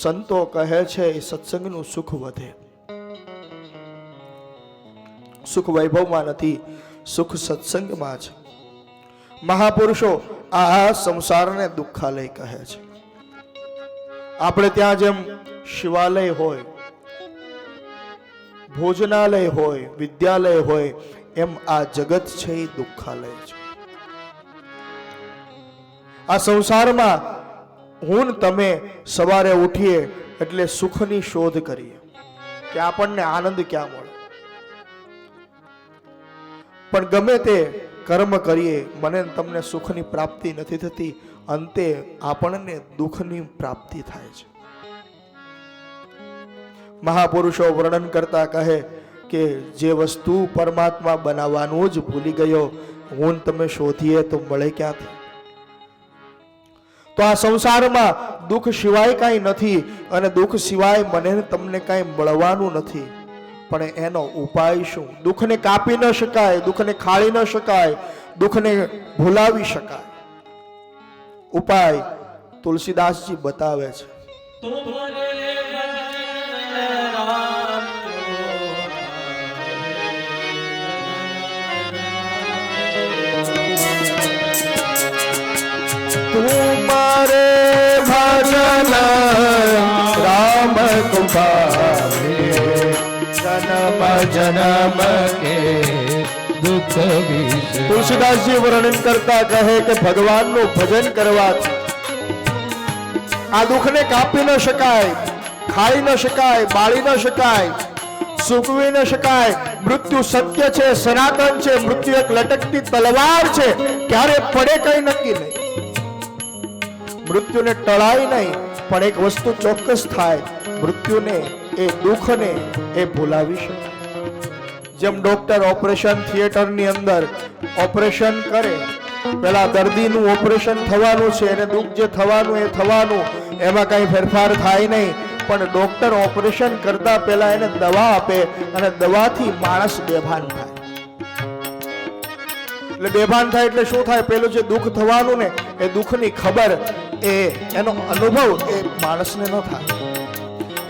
S3: સંતો કહે છે એ સત્સંગનું સુખ વધે. સુખ વૈભવમાં નથી, સુખ સત્સંગમાં છે. મહાપુરુષો આ સંસારને દુઃખાલય કહે છે. આપણે ત્યાં જેમ શિવાલય હોય, ભોજનાલય હોય, વિદ્યાલય હોય, એમ આ જગત છે એ દુઃખાલય છે. આ સંસારમાં હું ને તમે સવારે ઉઠીએ એટલે સુખની શોધ કરીએ કે આપણને આનંદ ક્યાં મળે, પણ ગમે તે કર્મ કરીએ મને તમને સુખની પ્રાપ્તિ નથી થતી, અંતે આપણને દુઃખની પ્રાપ્તિ થાય છે. મહાપુરુષો વર્ણન કરતા કહે કે જે વસ્તુ પરમાત્મા બનાવવાનું જ ભૂલી ગયો, હું તમે શોધીએ તો મળે ક્યાંથી? તો આ સંસારમાં દુઃખ સિવાય કાંઈ નથી અને દુઃખ સિવાય મને તમને કાંઈ મળવાનું નથી. પણ એનો ઉપાય શું? દુઃખને કાપી ન શકાય, દુઃખને ખાળી ન શકાય, દુઃખને ભૂલાવી શકાય. ઉપાય તુલસીદાસજી બતાવે છે. તુમારે ભજન રામ કુમારે જન્મ જન્મ કે દુઃખ વિશે. તુલસીદાસજી વર્ણન કરતા કહે કે ભગવાનનું ભજન કરવાથી આ દુઃખને કાપી ન શકાય, ખાઈ ન શકાય, બાળી ન શકાય, સૂકવી ન શકાય. મૃત્યુ સત્ય છે, સનાતન છે. મૃત્યુ એક લટકતી તલવાર છે, ક્યારે પડે કઈ નક્કી નહીં. મૃત્યુને ટળાય નહીં, પણ એક વસ્તુ ચોક્કસ થાય, મૃત્યુને એ દુઃખને એ ભૂલાવી શકાય. જેમ ડોક્ટર ઓપરેશન થિયેટરની અંદર ઓપરેશન કરે, પેલા દર્દીનું ઓપરેશન થવાનું છે, એને દુઃખ જે થવાનું એ થવાનું, એમાં કઈ ફેરફાર થાય નહીં. પણ ડોક્ટર ઓપરેશન કરતા પહેલા એને દવા આપે અને દવાથી માણસ બેભાન થાય. એટલે બેભાન થાય એટલે શું થાય? પેલું જે દુઃખ થવાનું ને એ દુઃખની ખબર, એ એનો અનુભવ એ માણસને ન થાય.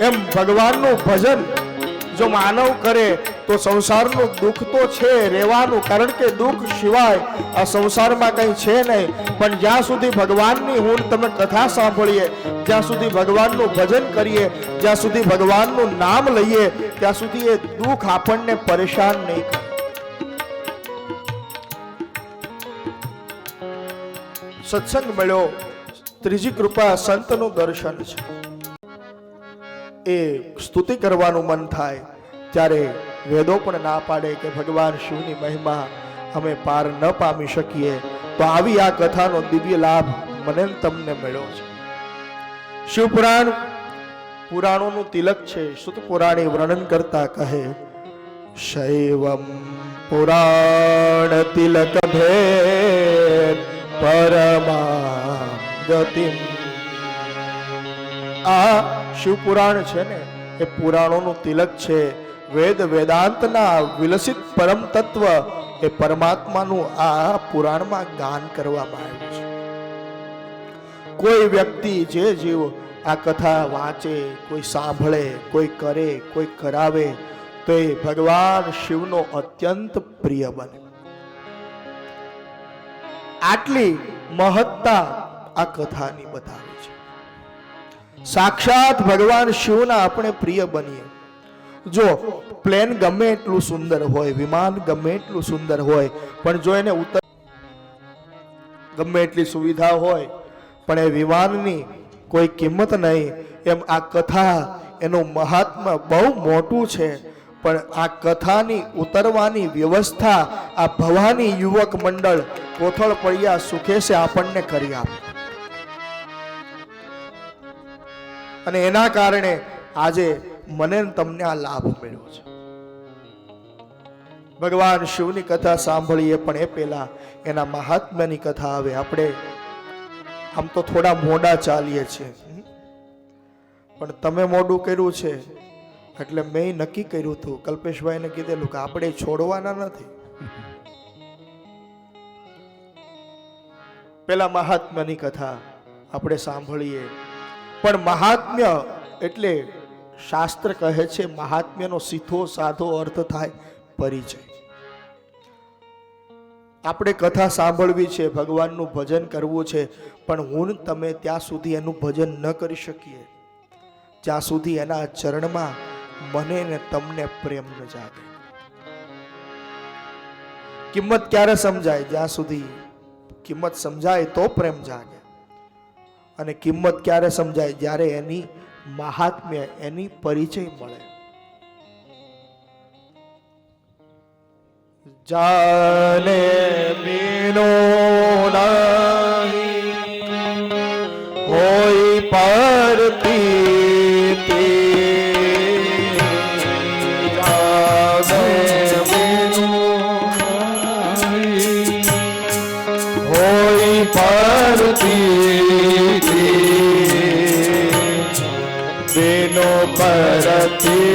S3: એમ ભગવાનનું ભજન જો માનવ કરે તો સંસારનું દુઃખ તો છે રહેવાનું, કારણ કે દુઃખ સિવાય આ સંસારમાં કંઈ છે નહીં. પણ જ્યાં સુધી ભગવાનની હું તમે કથા સાંભળીએ, જ્યાં સુધી ભગવાનનું ભજન કરીએ, જ્યાં સુધી ભગવાનનું નામ લઈએ, ત્યાં સુધી એ દુઃખ આપણને પરેશાન નહીં કરે. સત્સંગ મળ્યો, ત્રીજી કૃપા સંતનું દર્શન છે. એ સ્તુતિ કરવાનું મન થાય ત્યારે વેદો પણ ના પાડે કે ભગવાન શિવની મહિમા અમે પાર ન પામી શકીએ, તો આવી આ કથાનો દિવ્ય લાભ મને તમને મળ્યો છે. શિવપુરાણ પુરાણોનું તિલક છે. સુત પુરાણી વર્ણન કરતા કહે, શૈવમ પુરાણ તિલક ભેદ પરમા ગતિમ. આ શિવપુરાણ છે ને એ પુરાણોનું તિલક છે. વેદ વેદાંતના વિલસિત પરમ તત્વ એ પરમાત્માનું આ પુરાણમાં ગાન કરવામાં આવ્યું છે. કોઈ વ્યક્તિ જે જીવ આ કથા વાંચે, કોઈ સાંભળે, કોઈ કરે, કોઈ કરાવે, તો એ ભગવાન શિવનો અત્યંત પ્રિય બને. આટલી મહત્તા આ કથાની બતાવી છે. સાક્ષાત ભગવાન શિવના આપણે પ્રિય બનીએ. જો પ્લેન ગમે એટલું સુંદર હોય, વિમાન ગમે એટલું સુંદર હોય, પણ જો એને ઉતર ગમે એટલી સુવિધા હોય, પણ એ વિમાનની કોઈ કિંમત નહીં. એમ આ કથા એનું મહાત્મ્ય બહુ મોટું છે, પણ આ કથાની ઉતરવાની વ્યવસ્થા આ ભવાની યુવક મંડળ કોથળ પડ્યા સુખે છે આપણને કરી આપે. અને એના કારણે આજે મને ને તમને આ લાભ મળ્યો છે. ભગવાન શિવની કથા સાંભળીએ પણ એ પહેલા એના મહાત્મ્યની કથા આવે. આપણે આમ તો થોડા મોડા ચાલીએ છીએ, પણ તમે મોડું કર્યું છે એટલે મેં નક્કી કર્યું હતું, કલ્પેશભાઈને કીધેલું કે આપણે છોડવાના નથી. પેલા મહાત્મ્યની કથા આપણે સાંભળીએ. પણ મહાત્મ્ય એટલે શાસ્ત્ર કહે છે મહાત્મ્યનો સીધો સાધો અર્થ થાય પરિચય. આપણે કથા સાંભળવી છે, ભગવાનનું ભજન કરવું છે, પણ હું તમે ત્યાં સુધી એનું ભજન ન કરી શકીએ જ્યાં સુધી એના ચરણમાં મને ને તમને પ્રેમ ન જાગે. કિંમત ક્યારે સમજાય? જ્યાં સુધી કિંમત સમજાય તો પ્રેમ જાગે. અને કિંમત ક્યારે સમજાય? જ્યારે એની મહાત્મ્ય, એની પરિચય મળે. જાને બીનો નહીં હોય પરતી, જાને બીનો હોય પરતી, બીનો પરતી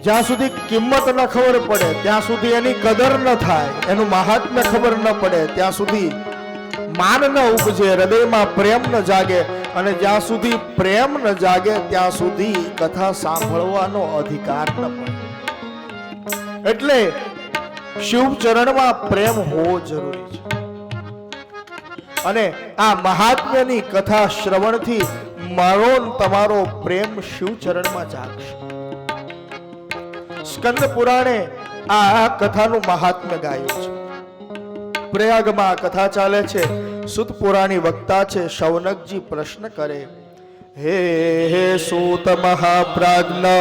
S3: જ્યાં સુધી કિંમત ન ખબર પડે, ત્યાં સુધી એની કદર ન થાય, એનું મહાત્મ્ય ખબર ન પડે, ત્યાં સુધી માન ન ઉપજે, હૃદયમાં પ્રેમ ન જાગે. અને જ્યાં સુધી પ્રેમ ન જાગે ત્યાં સુધી કથા સાંભળવાનો અધિકાર ન મળે. એટલે શિવ ચરણમાં પ્રેમ હોવો જરૂરી છે. અને આ મહાત્મ્યની કથા શ્રવણથી મારો તમારો પ્રેમ શિવ ચરણમાં જાગશે. સ્કંદ પુરાણે આ કથાનું મહાત્મ્ય ગાયું છે. પ્રયાગમાં કથા ચાલે છે. સૂત પુરાણી વક્તા છે. શૌનકજી પ્રશ્ન કરે, હે હે સૂત મહાપ્રાજ્ઞ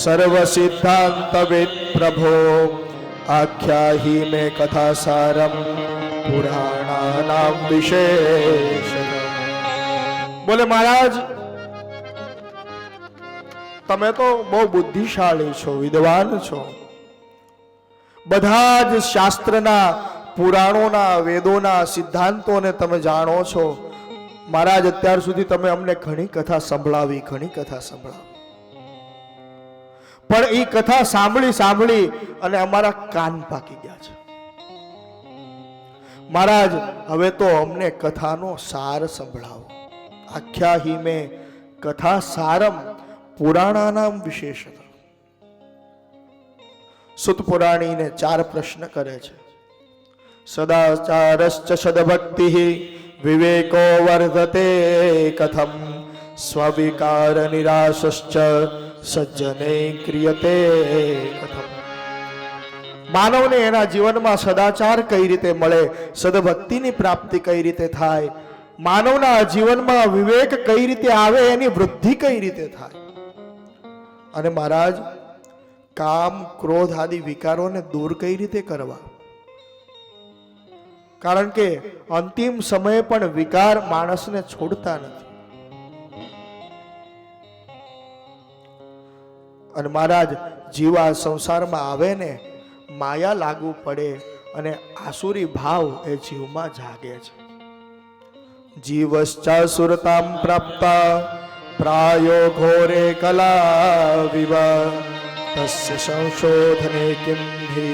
S3: સર્વ સિદ્ધાંત વેદ પ્રભો આખ્યાહી મે કથા સારમ પુરાણાનામ વિશેષ. બોલે મહારાજ, તમે તો બહુ બુદ્ધિશાળી છો, વિદ્વાન છો, બધા જ શાસ્ત્રના, પુરાણોના, વેદોના સિદ્ધાંતોને તમે જાણો છો. મહારાજ, અત્યાર સુધી તમે અમને ઘણી કથા સંભળાવી, ઘણી કથા સંભળાવી, પણ એ કથા સાંભળી સાંભળી અને અમારા કાન પાકી ગયા છે. મહારાજ, હવે તો અમને કથાનો સાર સંભળાવો. આખ્યાહી મેં કથા સારમ પુરાણાનામ વિશેષ. સુત પુરાણીને 4 પ્રશ્ન કરે છે. સદાચારશ્ચ સદભક્તિ વિવેકો વર્ધતે કથમ સ્વવિકાર નિરાશશ્ચ સજ્જને ક્રિયતે કથમ. માનવને એના જીવનમાં સદાચાર કઈ રીતે મળે, સદભક્તિની પ્રાપ્તિ કઈ રીતે થાય, માનવના જીવનમાં વિવેક કઈ રીતે આવે, એની વૃદ્ધિ કઈ રીતે થાય, અને મહારાજ કામ ક્રોધ આદિ વિકારોને દૂર કઈ રીતે કરવા. કારણ કે અંતિમ સમયે પણ વિકાર માણસને છોડતા નથી. અને મહારાજ, જીવ આ સંસારમાં આવે ને, માયા લાગુ પડે અને આસુરી ભાવ એ જીવમાં જાગે છે. જીવશ્ચાસુરતામ પ્રાપ્તા પ્રાયો ઘોરે કલા વિવા તસ્ય સંશોધને કિમ હિ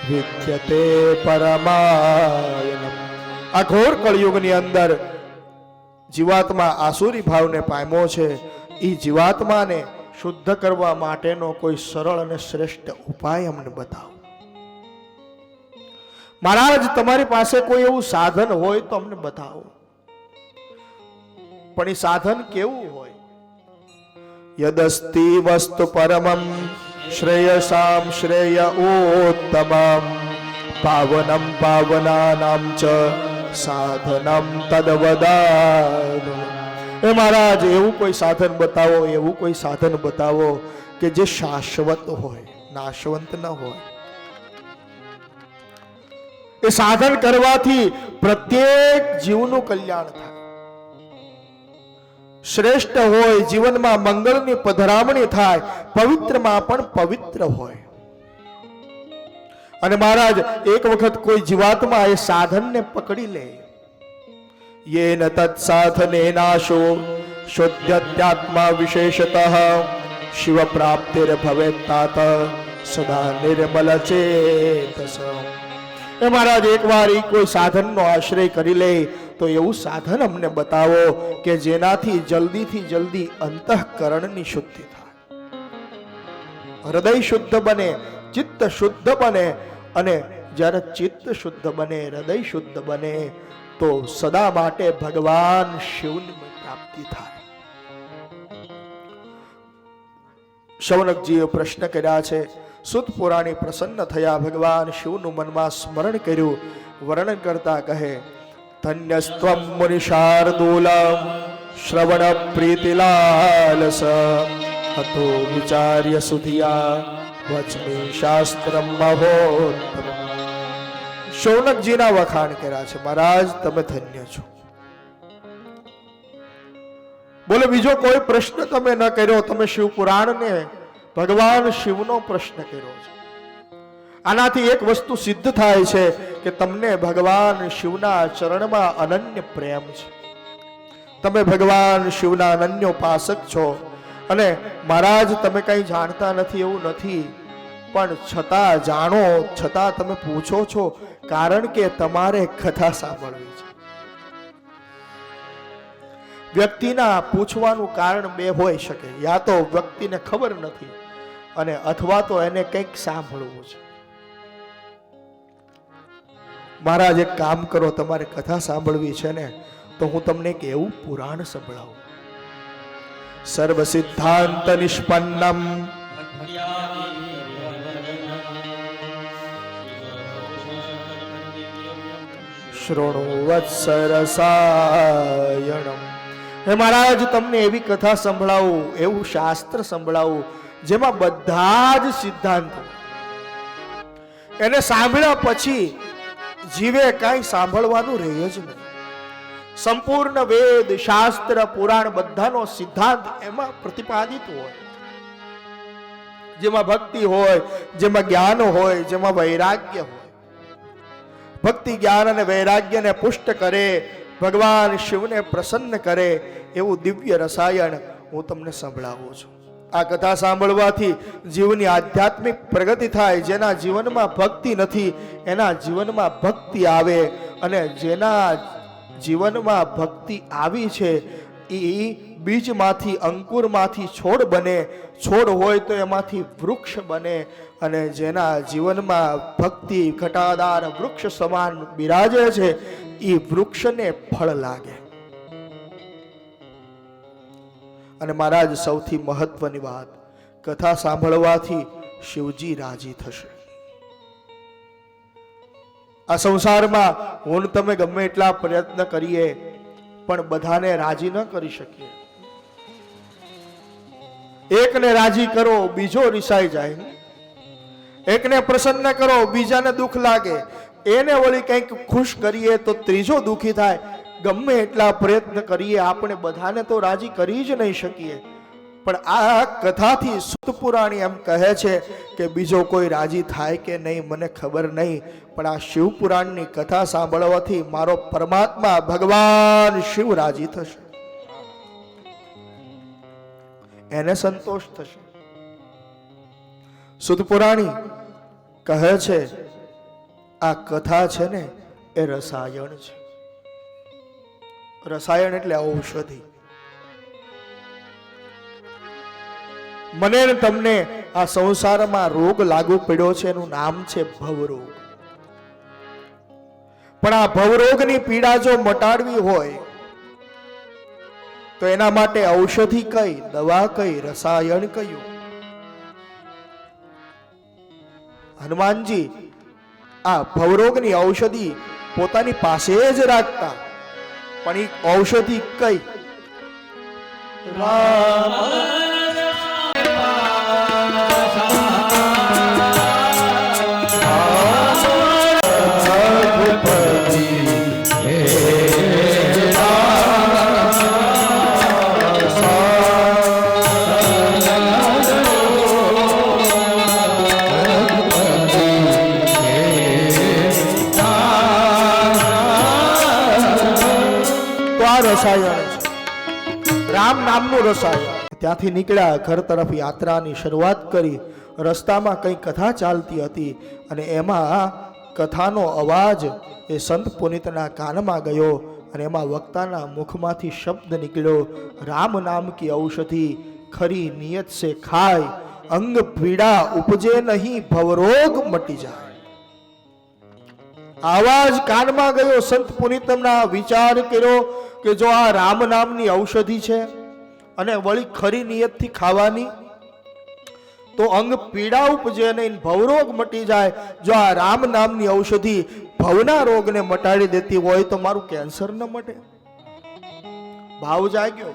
S3: વિદ્યતે પરમાયનમ. આ ઘોર કળયુગની અંદર જીવાત્મા આસુરી ભાવને પામ્યો છે. એ જીવાત્માને શુદ્ધ કરવા માટેનો કોઈ સરળ અને શ્રેષ્ઠ ઉપાય અમને બતાવો. મહારાજ, તમારી પાસે કોઈ એવું સાધન હોય તો અમને બતાવો. પણ એ સાધન કેવું હોય? યદસ્તિ વસ્તુ પરમમ શ્રેયસામ શ્રેય ઉત્તમમ પાવનમ પાવનાનામ ચ સાધનમ તદવદાનો. એ મહારાજ એવું કોઈ સાધન બતાવો, એવું કોઈ સાધન બતાવો કે જે શાશ્વત હોય, નાશવંત ન હોય. એ સાધન કરવાથી પ્રત્યેક જીવનું કલ્યાણ થાય, શ્રેષ્ઠ હોય, જીવનમાં મંગળની પધરામણી થાય, પવિત્રમાં પણ પવિત્ર હોય. અને મહારાજ એક વખત કોઈ જીવાત્મા એ સાધનને પકડી લે, યેન તત્ સાધને નાશો શુદ્ધત્યાત્મા વિશેષતઃ શિવ પ્રાપ્તિર ભવેત તાત સદા નિર્મલ ચેતસ. એ મહારાજ એકવાર એ કોઈ સાધનનો આશ્રય કરી લે તો એવું સાધન અમને બતાવો કે જેનાથી જલ્દીથી જલ્દી અંતઃકરણની શુદ્ધિ થાય, હૃદય શુદ્ધ બને, ચિત્ત શુદ્ધ બને. અને જ્યારે ચિત્ત શુદ્ધ બને, હૃદય શુદ્ધ બને તો સદા માટે ભગવાન શિવની પ્રાપ્તિ થાય. શૌનકજીએ પ્રશ્ન કર્યા છે. સુત પુરાણી પ્રસન્ન થયા, ભગવાન શિવનું મનમાં સ્મરણ કર્યું. વર્ણન કરતા કહે, ધન્યસ્ત્વમ મુનિશાર્દૂલ શ્રવણ પ્રીતિલાલસ હતો વિચાર્ય સુધિયા વચમી શાસ્ત્રમ મહોત્તમ. શૌનકજીના વખાણ કર્યા છે. મહારાજ તમે ધન્ય છો. બોલે બીજો કોઈ પ્રશ્ન તમે ન કર્યો, તમે શિવ પુરાણને ભગવાન શિવનો પ્રશ્ન કર્યો છે. આનાથી એક વસ્તુ સિદ્ધ થાય છે કે તમને ભગવાન શિવના ચરણમાં અનન્ય પ્રેમ છે, તમે ભગવાન શિવના અનન્ય ઉપાસક છો. અને મહારાજ તમે કંઈ જાણતા નથી એવું નથી, પણ છતાં જાણો, છતાં તમે પૂછો છો, કારણ કે તમારે કથા સાંભળવી છે. વ્યક્તિના પૂછવાનું કારણ બે હોઈ શકે, યા તો વ્યક્તિને ખબર નથી અને અથવા તો એને કંઈક સાંભળવું છે. મહારાજ એક કામ કરો, તમારે કથા સાંભળવી છે ને તો હું તમને એક એવું પુરાણ સંભળાવું. સર્વ સિદ્ધાંત નિષ્પન્નમ શૃણુ વત્સરસાયણમ. હે મહારાજ તમને એવી કથા સંભળાવું, એવું શાસ્ત્ર સંભળાવું જેમાં બધા જ સિદ્ધાંત, એને સાંભળ્યા પછી જીવે કાંઈ સાંભળવાનું રહે જ નહીં. સંપૂર્ણ વેદ શાસ્ત્ર પુરાણ બધાનો સિદ્ધાંત એમાં પ્રતિપાદિત હોય, જેમાં ભક્તિ હોય, જેમાં જ્ઞાન હોય, જેમાં વૈરાગ્ય હોય. ભક્તિ જ્ઞાન અને વૈરાગ્યને પુષ્ટ કરે, ભગવાન શિવને પ્રસન્ન કરે એવું દિવ્ય રસાયણ હું તમને સંભળાવું છું. આ કથા સાંભળવાથી જીવની આધ્યાત્મિક પ્રગતિ થાય. જેના જીવનમાં ભક્તિ નથી એના જીવનમાં ભક્તિ આવે, અને જેના જીવનમાં ભક્તિ આવી છે એ બીજમાંથી, અંકુરમાંથી છોડ બને, છોડ હોય તો એમાંથી વૃક્ષ બને, અને જેના જીવનમાં ભક્તિ ઘટાદાર વૃક્ષ સમાન બિરાજે છે એ વૃક્ષને ફળ લાગે. અને મહારાજ સૌથી મહત્વની વાત, કથા સાંભળવાથી શિવજી રાજી થશે. આ સંસારમાં હું તમે ગમે એટલા પ્રયત્ન કરીએ પણ બધાને રાજી ન કરી શકીએ. એકને રાજી કરો બીજો રિસાઈ જાય, એકને પ્રસન્ન કરો બીજાને દુઃખ લાગે, એને વળી કંઈક ખુશ કરીએ તો ત્રીજો દુઃખી થાય. ગમે એટલા પ્રયત્ન કરીએ આપણે બધાને તો રાજી કરી જ નહીં શકીએ. પણ આ કથાથી સુત પુરાણી એમ કહે છે કે બીજો કોઈ રાજી થાય કે નહીં મને ખબર નહીં, પણ આ શિવ પુરાણની કથા સાંભળવાથી મારો પરમાત્મા ભગવાન શિવ રાજી થશે, એને સંતોષ થશે. સુત પુરાણી કહે છે આ કથા છે ને એ રસાયણ છે. રસાયણ એટલે ઔષધિ. મને ને તમને આ સંસારમાં રોગ લાગુ પડ્યો છે, એનું નામ છે ભવરોગ. પણ આ ભવરોગની પીડા જો મટાડવી હોય તો એના માટે ઔષધિ કઈ, દવા કઈ, રસાયણ કયું? હનુમાનજી આ ભવરોગની ઔષધિ પોતાની પાસે જ રાખતા, પણ એ ઔષધિ કઈ? રસાયણ છે, રામ નામનું રસાયણ. ત્યાંથી નીકળ્યા, ઘર તરફ યાત્રાની શરૂઆત કરી. રસ્તામાં કઈ કથા ચાલતી હતી અને એમાં કથાનો અવાજ એ સંત પુનિતના કાનમાં ગયો અને એમાં વક્તાના મુખમાંથી શબ્દ નીકળ્યો, રામ નામ કી ઔષધિ ખરી નિયત સે ખાય, અંગ પીડા ઉપજે નહીં, ભવરોગ મટી જાય. આવાજ કાનમાં ગયો. સંત પુનિતમના વિચાર કર્યો કે જો આ રામ નામની ઔષધિ છે અને વળી ખરી નિયતથી ખાવાની, તો અંગ પીડા ઉપજે નહીં, ભવરોગ મટી જાય. જો આ રામ નામની ઔષધિ ભવના રોગને મટાડી દેતી હોય તો મારું કેન્સર ન મટે. ભાવ જાગ્યો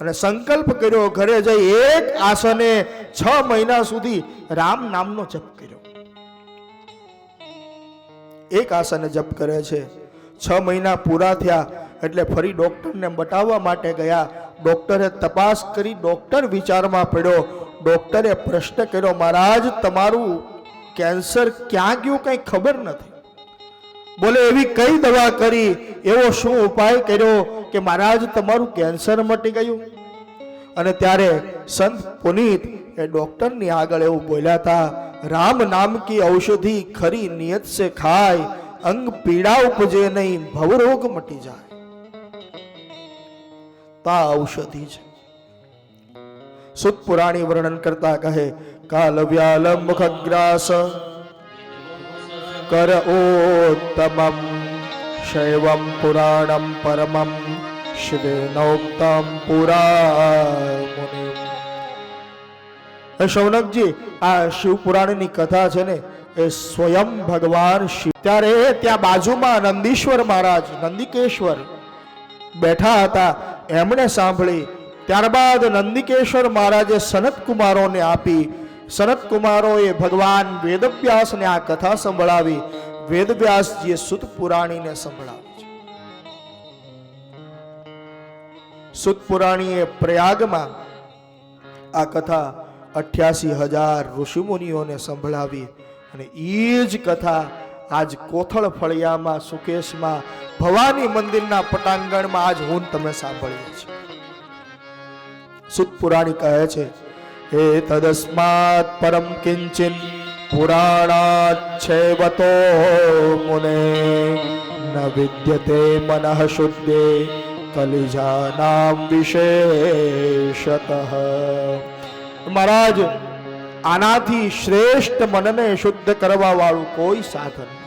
S3: અને સંકલ્પ કર્યો. ઘરે જઈ એક આસને 6 મહિના સુધી રામ નામનો જપ કર્યો. એક આસને જપ કરે છે. 6 મહિના પૂરા થયા એટલે ફરી ડોક્ટરને બતાવવા માટે ગયા. ડોક્ટરે તપાસ કરી. ડોક્ટર વિચારમાં પડ્યો. ડોક્ટરે પ્રશ્ન કર્યો, મહારાજ તમારું કેન્સર ક્યાં ગયું કઈ ખબર નથી. બોલે એવી કઈ દવા કરી, એવો શું ઉપાય કર્યો કે મહારાજ તમારું કેન્સર મટી ગયું? અને ત્યારે સંત પુનિત એ ડોક્ટરની આગળ એવું બોલ્યા હતા, રામ નામ કી ઔષધિ ખરી નિયત સે ખાય, અંગ પીડા ઉપજે નહીં, ભવરોગ મટી જાય. તા ઔષધિ છે. સુત પુરાણી વર્ણન કરતા કહે, કાલ વ્યાલ મુખગ્રાસ કર ઓત્તમમ શૈવમ પુરાણમ પરમમ શ્રીનોક્તમ પુરા મુનિ. શૌનકજી, આ શિવ પુરાણની કથા છે ને એ સ્વયં ભગવાન શિવ. ત્યારે ત્યાં બાજુમાં નંદીશ્વર મહારાજ, નંદિકેશ્વર બેઠા હતા. એમણે સાંભળી. ત્યારબાદ નંદિકેશ્વર મહારાજે સનત કુમારોને આપી. સનત કુમારોએ ભગવાન વેદવ્યાસને આ કથા સંભળાવી. વેદવ્યાસજીએ સુત પુરાણીને સંભળાવી છે. સુત પુરાણીએ પ્રયાગમાં આ કથા 88,000 ઋષિમુનિઓને સંભળાવી અને એ જ કથા આજ કોથળ ફળિયામાં સુકેશમાં ભવાની મંદિરના પટાંગણમાં આજ હું તમે સાંભળીએ છીએ. સુત પુરાણી કહે છે, હે તદસ્માત પરમ કિંચિન પુરાણાચ્છેવતો મુને ન વિદ્યતે મનઃ શુદ્ધે કલિજાનામ વિશેષતઃ. મહારાજ, આનાથી શ્રેષ્ઠ મનને શુદ્ધ કરવા વાળું કોઈ સાધન નથી.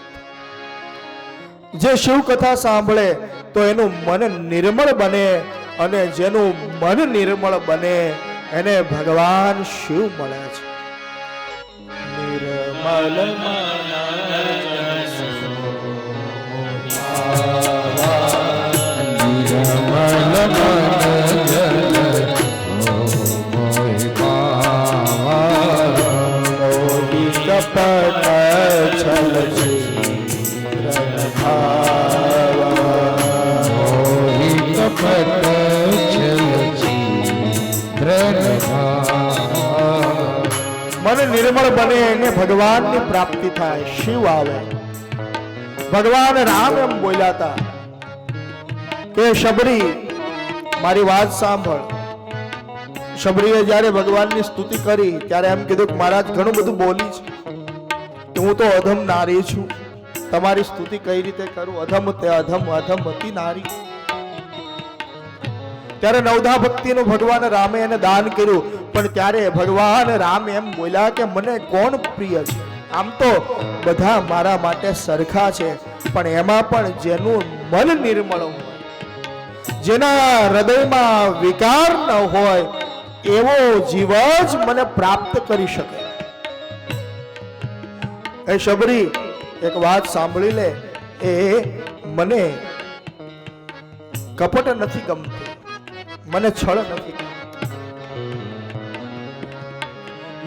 S3: જે શિવ કથા સાંભળે તો એનું મન નિર્મળ બને અને જેનું મન નિર્મળ બને એને ભગવાન શિવ મળે છે. નિર્મલ મન નિર્મળ બને એને ભગવાનની પ્રાપ્તિ થાય, શિવ આવે. ભગવાન રામ એમ બોલ્યા હતા કે શબરી મારી વાત સાંભળ. શબરીએ જ્યારે ભગવાનની સ્તુતિ કરી ત્યારે એમ કીધું કે મહારાજ ઘણું બધું બોલી છે, હું તો અધમ નારી છું, તમારી સ્તુતિ કઈ રીતે કરું? અધમ તે અધમ, અધમ હતી નારી. ત્યારે નવધા ભક્તિનું ભગવાન રામે એને દાન કર્યું. પણ ત્યારે ભગવાન રામ એમ બોલ્યા કે મને કોણ પ્રિય છે? આમ તો બધા મારા માટે સરખા છે, પણ એમાં પણ જેનું મન નિર્મળ હોય, જેના હૃદયમાં વિકાર ન હોય એવો જીવ જ મને પ્રાપ્ત કરી શકે. એ શબરી એક વાત સાંભળી લે, એ મને કપટ નથી ગમતું, મને છળ નથી ગમતું.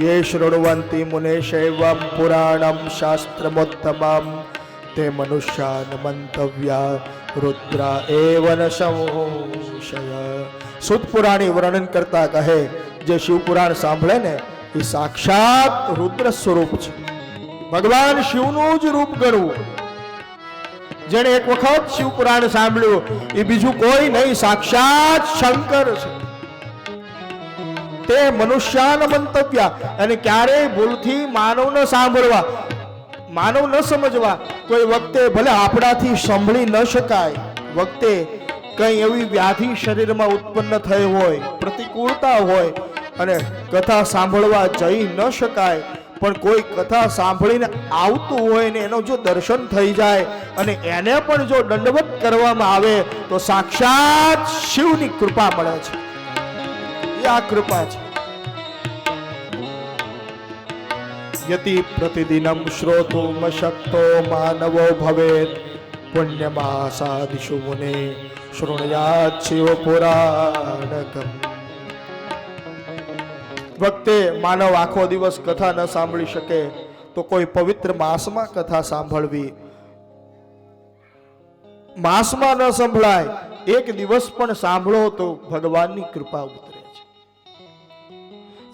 S3: યે શૃણવંતી મુને શૈવમ પુરાણમ શાસ્ત્રમોત્તમમ તે મનુષ્યાન મંતવ્યા રુદ્રા એવ ન સંશય. સુત પુરાણી વર્ણન કરતા કહે, જે શિવ પુરાણ સાંભળે ને એ સાક્ષાત રુદ્ર સ્વરૂપ છે, ભગવાન શિવનું જ રૂપ ગણવું. જેણે એક વખત શિવ પુરાણ સાંભળ્યું એ બીજું કોઈ નહીં, સાક્ષાત શંકર છે. તે મનુષ્યાન મંતવ્ય, અને ક્યારેય ભૂલથી માનવ ન સાંભળવા, માનવ ન સમજવા. કોઈ વખતે ભલે આપણાથી સાંભળી ન શકાય, વખતે કઈ એવી વ્યાધિ શરીરમાં ઉત્પન્ન થઈ હોય, પ્રતિકૂળતા હોય અને કથા સાંભળવા જઈ ન શકાય, પણ કોઈ કથા સાંભળીને આવતું હોય ને એનો જો દર્શન થઈ જાય અને એને પણ જો દંડવત કરવામાં આવે તો સાક્ષાત શિવની કૃપા મળે છે. એ આ કૃપા છે. યતિ પ્રતિદિનમ શ્રોતુમ શક્તો માનવો ભવેત પુણ્યમાસાદિષુ મુને શૃણુયાત શિવ પુરાણકમ. વખતે માનવ આખો દિવસ કથા ન સાંભળી શકે તો કોઈ પવિત્ર માસમાં કથા સાંભળવી. માસમાં ન સંભળાય, એક દિવસ પણ સાંભળો તો ભગવાનની કૃપા ઉતરે છે.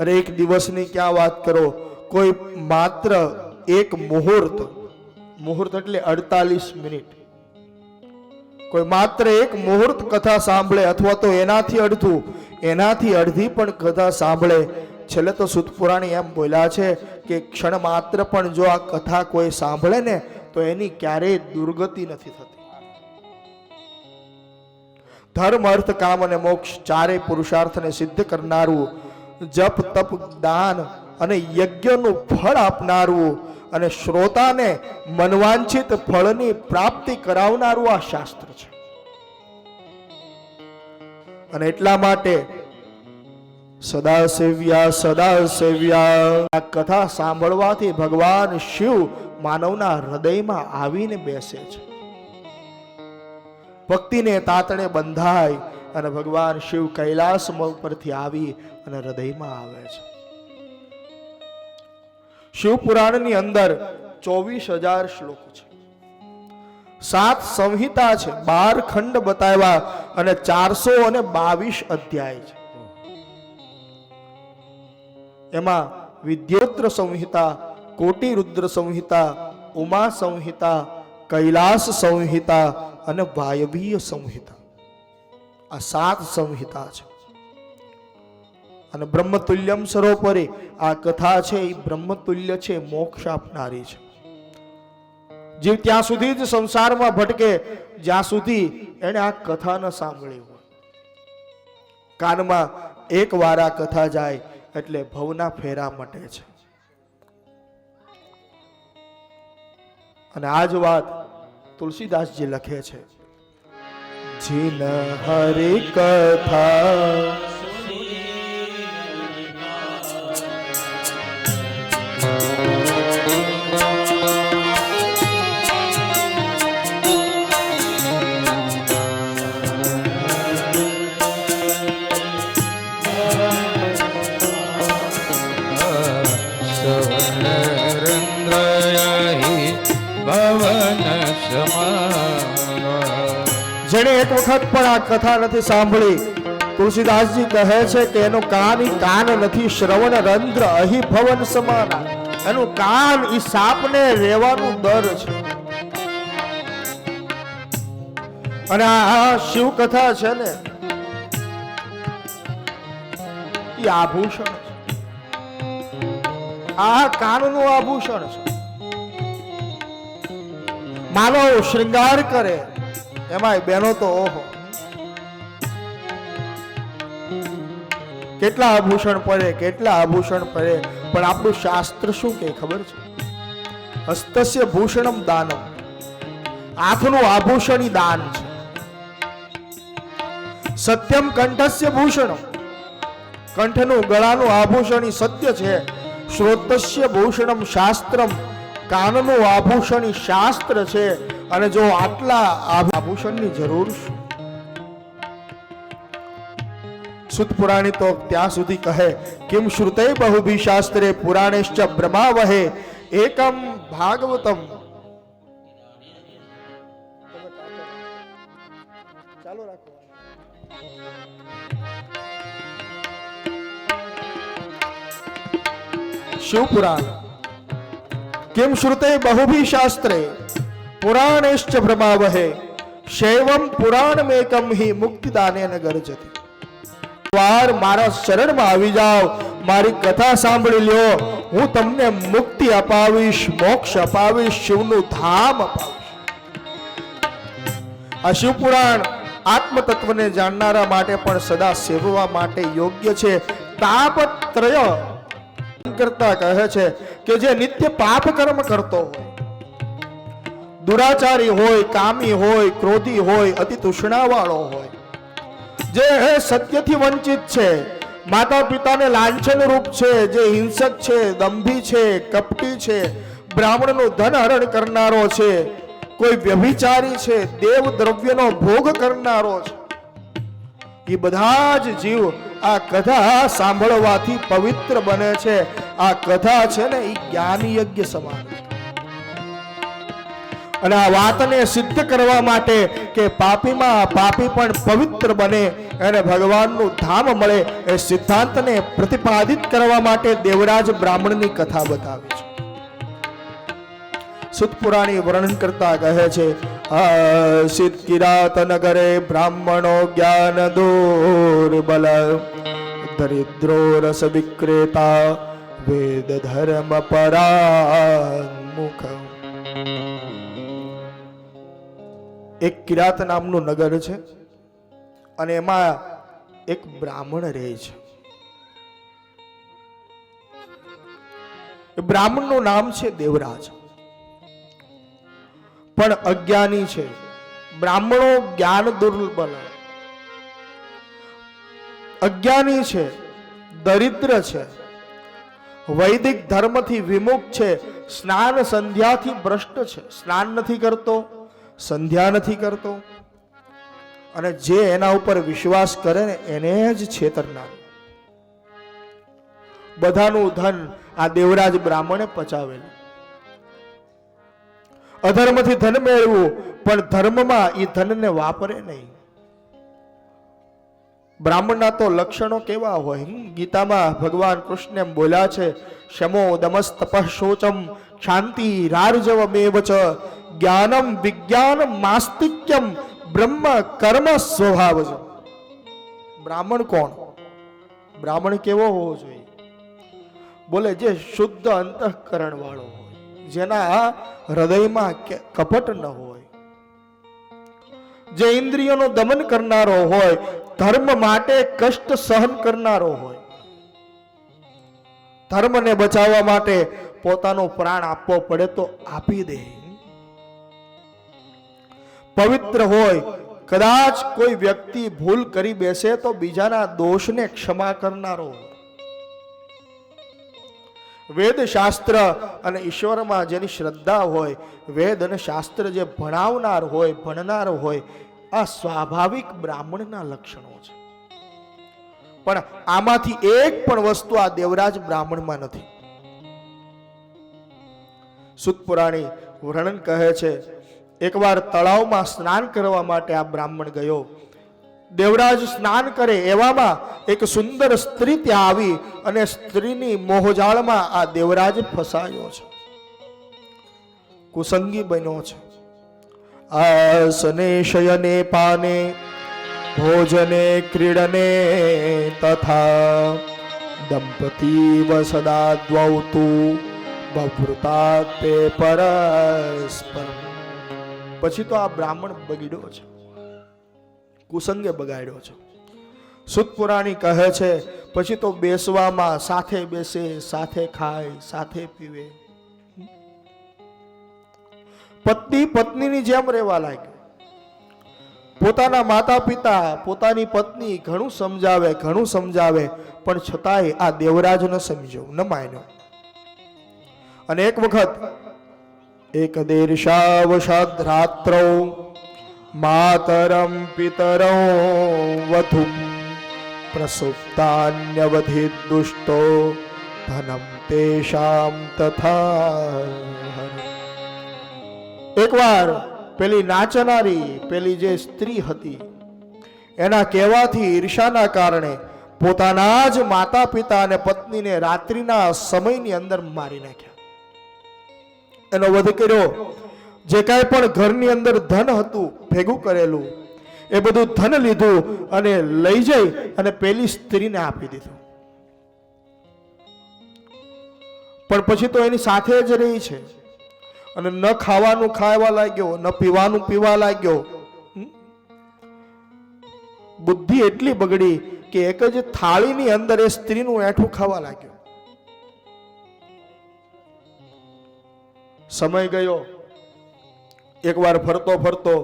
S3: અરે એક દિવસની ક્યાં વાત કરો, કોઈ માત્ર એક મુહૂર્ત, મુહૂર્ત એટલે 48 મિનિટ, કોઈ માત્ર એક મુહૂર્ત કથા સાંભળે અથવા તો એનાથી અડધું, એનાથી અડધી પણ કથા સાંભળે. છેલ્લે તો સુત પુરાણી એમ બોલ્યા છે કે ક્ષણ માત્ર પણ જો આ કથા કોઈ સાંભળે ને તો એની ક્યારેય દુર્ગતિ નથી થતી. ધર્મ અર્થ કામ અને મોક્ષ ચારેય પુરુષાર્થને સિદ્ધ કરનારું, જપ તપ દાન અને યજ્ઞનું ફળ આપનારું અને શ્રોતાને મનવાંછિત ફળની પ્રાપ્તિ કરાવનારું આ શાસ્ત્ર છે. અને એટલા માટે સદા સેવ્યા આ કથા સાંભળવાથી ભગવાન શિવ માનવના હૃદયમાં આવીને બેસે છે. ભક્તિને તાતણે બંધાય અને ભગવાન શિવ કૈલાસ પરથી આવી અને હૃદયમાં આવે છે. શિવ પુરાણની અંદર 24,000 શ્લોક છે, 7 સંહિતા છે, 12 ખંડ બતાવ્યા અને 422 અધ્યાય છે. એમાં વિદ્યોત્ર સંહિતા, કોટિ રુદ્ર સંહિતા, ઉમા સંહિતા, કૈલાસ સંહિતા અને વાયવીય સંહિતા, આ 7 સંહિતા છે. અને બ્રહ્મતુલ્યમ સરોપરે આ કથા છે એ બ્રહ્મતુલ્ય છે, મોક્ષ આપનારી છે. જીવ ત્યાં સુધી જ સંસારમાં ભટકે જ્યાં સુધી એને આ કથા ન સાંભળી હોય. કાનમાં એક વાર આ કથા જાય એટલે ભવના ફેરા મટે છે. અને આ જ વાત તુલસીદાસજી લખે છે, જીન હરિ કથા જેને એક વખત પણ આ કથા નથી સાંભળી, તુલસીદાસજી કહે છે કે એનું કાન ઈ કાન નથી, શ્રવણ રંધ્ર અહી ભવન સમાન. એનું કાન ઈ સાપને રહેવાનું દર છે. અને આ શિવ કથા છે ને ઈ આભૂષણ છે, આ કાનનું આભૂષણ છે. માનવ શ્રૃંગાર કરે, એમાંય બહેનો તો ઓહો કેટલા આભૂષણ પડે, કેટલા આભૂષણ પડે. પણ આપણું શાસ્ત્ર શું કે ખબર છે? હસ્તસ્ય ભૂષણમ દાનમ, હાથનું આભૂષણ દાન છે. સત્યમ કંઠસ્ય ભૂષણમ, કંઠનું ગળાનું આભૂષણ સત્ય છે. શ્રોતસ્ય ભૂષણમ શાસ્ત્રમ, કાનનું આભૂષણ ઈ શાસ્ત્ર છે, અને જો આટલા આભૂષણની જરૂર શું? સુત પુરાણી તો ત્યાં સુધી કહે કિમ શ્રુતે બહુભી શાસ્ત્રે પુરાણેશ્ચ બ્રહ્માવહે એકમ ભાગવતમ. ચાલો રાખો. શિવ પુરાણ કિમ શ્રુતે બહુભી શાસ્ત્રે પુરાણેશ્ચ બ્રહ્માવહે શૈવમ પુરાણમેકમ હિ મુક્તિદાનેન ગર્જતિ. વાર મારા શરણમાં આવી જાઓ, મારી કથા સાંભળી લ્યો, હું તમને મુક્તિ અપાવીશ, મોક્ષ અપાવીશ, શિવનું ધામ અપાવીશ. આ શિવ પુરાણ આત્મ તત્વને જાણનારા માટે પણ સદા સેવવા માટે યોગ્ય છે. તાપત્રય કરતા કહે છે કે જે નિત્ય પાપ કર્મ કરતો હોય, દુરાચારી હોય, કામી હોય, ક્રોધી હોય, અતિ તૃષ્ણાવાળો હોય, જે સત્યથી વંચિત છે, માતા પિતાને લાંછન રૂપ છે, જે હિંસક છે, દંભી છે, કપટી છે, બ્રાહ્મણનું ધન હરણ કરનારો છે, કોઈ વ્યભિચારી છે, દેવ દ્રવ્યનો ભોગ કરનારો છે, એ બધા જ જીવ આ કથા સાંભળવાથી પવિત્ર બને છે. આ કથા છે ને એ જ્ઞાન યજ્ઞ સમાન. અને આ વાતને સિદ્ધ કરવા માટે કે પાપીમાં પાપી પણ પવિત્ર બને અને ભગવાનનું ધામ મળે, એ સિદ્ધાંતને પ્રતિપાદિત કરવા માટે દેવરાજ બ્રાહ્મણની કથા બતાવે છે. સુત પુરાણી વર્ણન કરતા કહે છે સિદ્ધ કિરાત નગરે બ્રાહ્મણો જ્ઞાન દુર્બલ દરિદ્રો રસ વિક્રેતા વેદ ધર્મ પરામુખ. એક કિરાત નામનું નગર છે અને એમાં એક બ્રાહ્મણ રહે છે. એ બ્રાહ્મણનું નામ છે દેવરાજ, પણ અજ્ઞાની છે. બ્રાહ્મણો જ્ઞાન દુર્બલ, અજ્ઞાની છે, દરિદ્ર છે, વૈદિક ધર્મથી વિમુખ છે, સ્નાન સંધ્યાથી ભ્રષ્ટ છે. સ્નાન નથી કરતો, સંધ્યા નથી કરતો, અને જે એના ઉપર વિશ્વાસ કરે ને એને જ છેતરનાર. બધાનું ધન આ દેવરાજ બ્રાહ્મણે પચાવેલું. અધર્મથી ધન મેળવું, પણ ધર્મમાં એ ધનને વાપરે નહીં. બ્રાહ્મણના તો લક્ષણો કેવા હોય? ગીતામાં ભગવાન કૃષ્ણ એમ બોલ્યા છે શમો દમસ તપઃ શોચમ શાંતિ રાર્જવમેવ ચ જ્ઞાનમ વિજ્ઞાનમ માસ્તિક્યમ બ્રહ્મ કર્મ સ્વભાવજ. બ્રાહ્મણ કોણ? બ્રાહ્મણ કેવો હોવો જોઈએ? બોલે જે શુદ્ધ અંતઃકરણ વાળો હોય, જેના હૃદયમાં કપટ ન હોય, જે ઇન્દ્રિયોનું દમન કરનારો હોય, ધર્મ માટે કષ્ટ સહન કરનારો હોય, ધર્મને બચાવવા માટે પોતાનો પ્રાણ આપવો પડે તો આપી દે, પવિત્ર હોય, કદાચ કોઈ વ્યક્તિ ભૂલ કરી બેસે તો બીજાના દોષને ક્ષમા કરનારો હોય, વેદ શાસ્ત્ર અને ઈશ્વરમાં જેની શ્રદ્ધા હોય, વેદ અને શાસ્ત્ર જે ભણાવનાર હોય, ભણનાર હોય, આ સ્વાભાવિક બ્રાહ્મણના લક્ષણો છે. પણ આમાંથી એક પણ વસ્તુ આ દેવરાજ બ્રાહ્મણમાં નથી. સુત પુરાણી વર્ણન કહે છે એકવાર તળાવમાં સ્નાન કરવા માટે આ બ્રાહ્મણ ગયો. દેવરાજ સ્નાન કરે એવામાં એક સુંદર સ્ત્રી ત્યાં આવી અને સ્ત્રીની મોહજાળમાં આ દેવરાજ ફસાયો છે, કુસંગી બન્યો છે. આસને શયને પાને ભોજને ક્રીડને તથા દંપતી સદા દ્વૌ તુ બભૃતા તે પરસ્પરમ. પછી તો આ બ્રાહ્મણ બગડ્યો છે, કુસંગે બગાડ્યો છે. સુત પુરાણી કહે છે પછી તો બેસવામાં સાથે બેસે, સાથે ખાય, સાથે પીવે, પત્ની પત્નીની જેમ રહેવા લાગ્યો. પોતાના માતા પિતા, પોતાની પત્ની ઘણું સમજાવે, પણ છતાંય આ દેવરાજ ન સમજ્યો, ન માન્યો. અને એક વખત એક દેર્શાવશાદ રાત્રૌ માતરમ પિતરૌ વધુ પ્રસુપ્તાન્યવધિત દુષ્ટો ધનમ તેષામ તથા. એકવાર પેલી નાચનારી પેલી જે સ્ત્રી હતી એના કહેવાથી ઈર્ષાના કારણે પોતાના જ માતા પિતા અને પત્નીને રાત્રિના સમયની અંદર મારી નાખ્યા. એનો વધ કર્યો. જે કાંઈ પણ ઘરની અંદર ધન હતું ભેગું કરેલું એ બધું ધન લીધું અને લઈ જઈ અને પેલી સ્ત્રીને આપી દીધું. પણ પછી તો એની સાથે જ રહી છે અને ન ખાવાનું ખાવા લાગ્યો, ન પીવાનું પીવા લાગ્યો. બુદ્ધિ એટલી બગડી કે એક જ થાળીની અંદર એ સ્ત્રીનું એઠું ખાવા લાગ્યો. સમય ગયો. એકવાર ફરતો ફરતો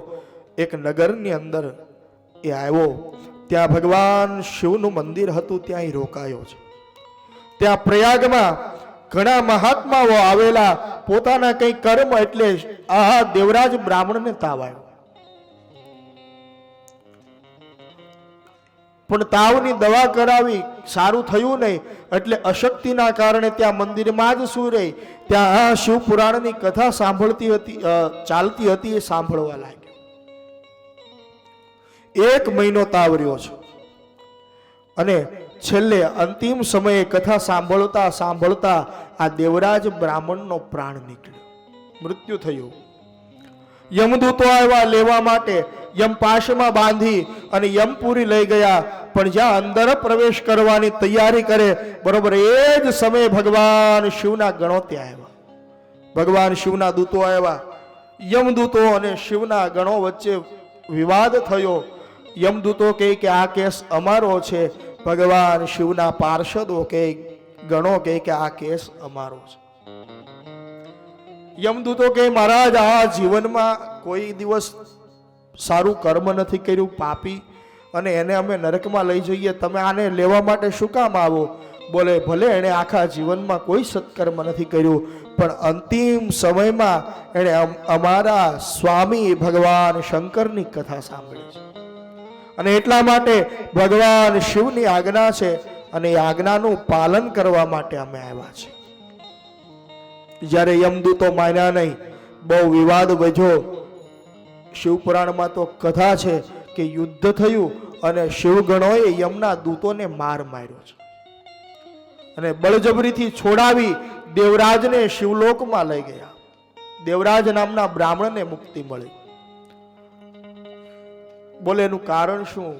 S3: એક નગરની અંદર એ આવ્યો. ત્યાં ભગવાન શિવનું મંદિર હતું, ત્યાં એ રોકાયો છે. ત્યાં પ્રયાગમાં ઘણા મહાત્માઓ આવેલા. પોતાના કઈ કર્મ એટલે આ દેવરાજ બ્રાહ્મણને તાવ આવ્યો. પણ તાવની દવા કરાવી, સારું થયું નહીં એટલે અશક્તિના કારણે ત્યાં મંદિરમાં જ શું રહી. ત્યાં આ શિવ પુરાણની કથા સાંભળતી હતી, ચાલતી હતી, એ સાંભળવા લાગ્યો. 1 મહિનો તાવ રહ્યો છે અને છેલ્લે અંતિમ સમયે કથા સાંભળતા સાંભળતા આ દેવરાજ બ્રાહ્મણનો પ્રાણ નીકળ્યો, મૃત્યુ થયું. યમદૂતો આવ્યા લેવા માટે, યમપાશમાં બાંધી અને યમપુરી લઈ ગયા. પણ જ્યાં અંદર પ્રવેશ કરવાની તૈયારી કરે બરોબર એ જ સમયે ભગવાન શિવના ગણો ત્યાં આવ્યા. ભગવાન શિવના દૂતો આવ્યા. યમદૂતો અને શિવના ગણો વચ્ચે વિવાદ થયો. યમદૂતો કહે કે આ કેસ અમારો છે. ભગવાન શિવના પાર્ષદો કહે, ગણો કહે કે આ કેસ અમારો છે. યમદૂતો કહે મહારાજ આ જીવનમાં કોઈ દિવસ સારું કર્મ નથી કર્યું, પાપી, અને એને અમે નરકમાં લઈ જઈએ, તમે આને લેવા માટે શું કામ આવો? બોલે ભલે એણે આખા જીવનમાં કોઈ સત્કર્મ નથી કર્યું, પણ અંતિમ સમયમાં એણે અમારા સ્વામી ભગવાન શંકરની કથા સાંભળી છે અને એટલા માટે ભગવાન શિવની આજ્ઞા છે અને એ આજ્ઞાનું પાલન કરવા માટે અમે આવ્યા છીએ. જ્યારે યમદૂતો માન્યા નહીં, બહુ વિવાદ વધ્યો. શિવપુરાણમાં તો કથા છે કે યુદ્ધ થયું અને શિવગણોએ યમના દૂતોને માર્યો છે અને બળજબરીથી છોડાવી દેવરાજને શિવલોકમાં લઈ ગયા. દેવરાજ નામના બ્રાહ્મણને મુક્તિ મળી. બોલે એનું કારણ શું?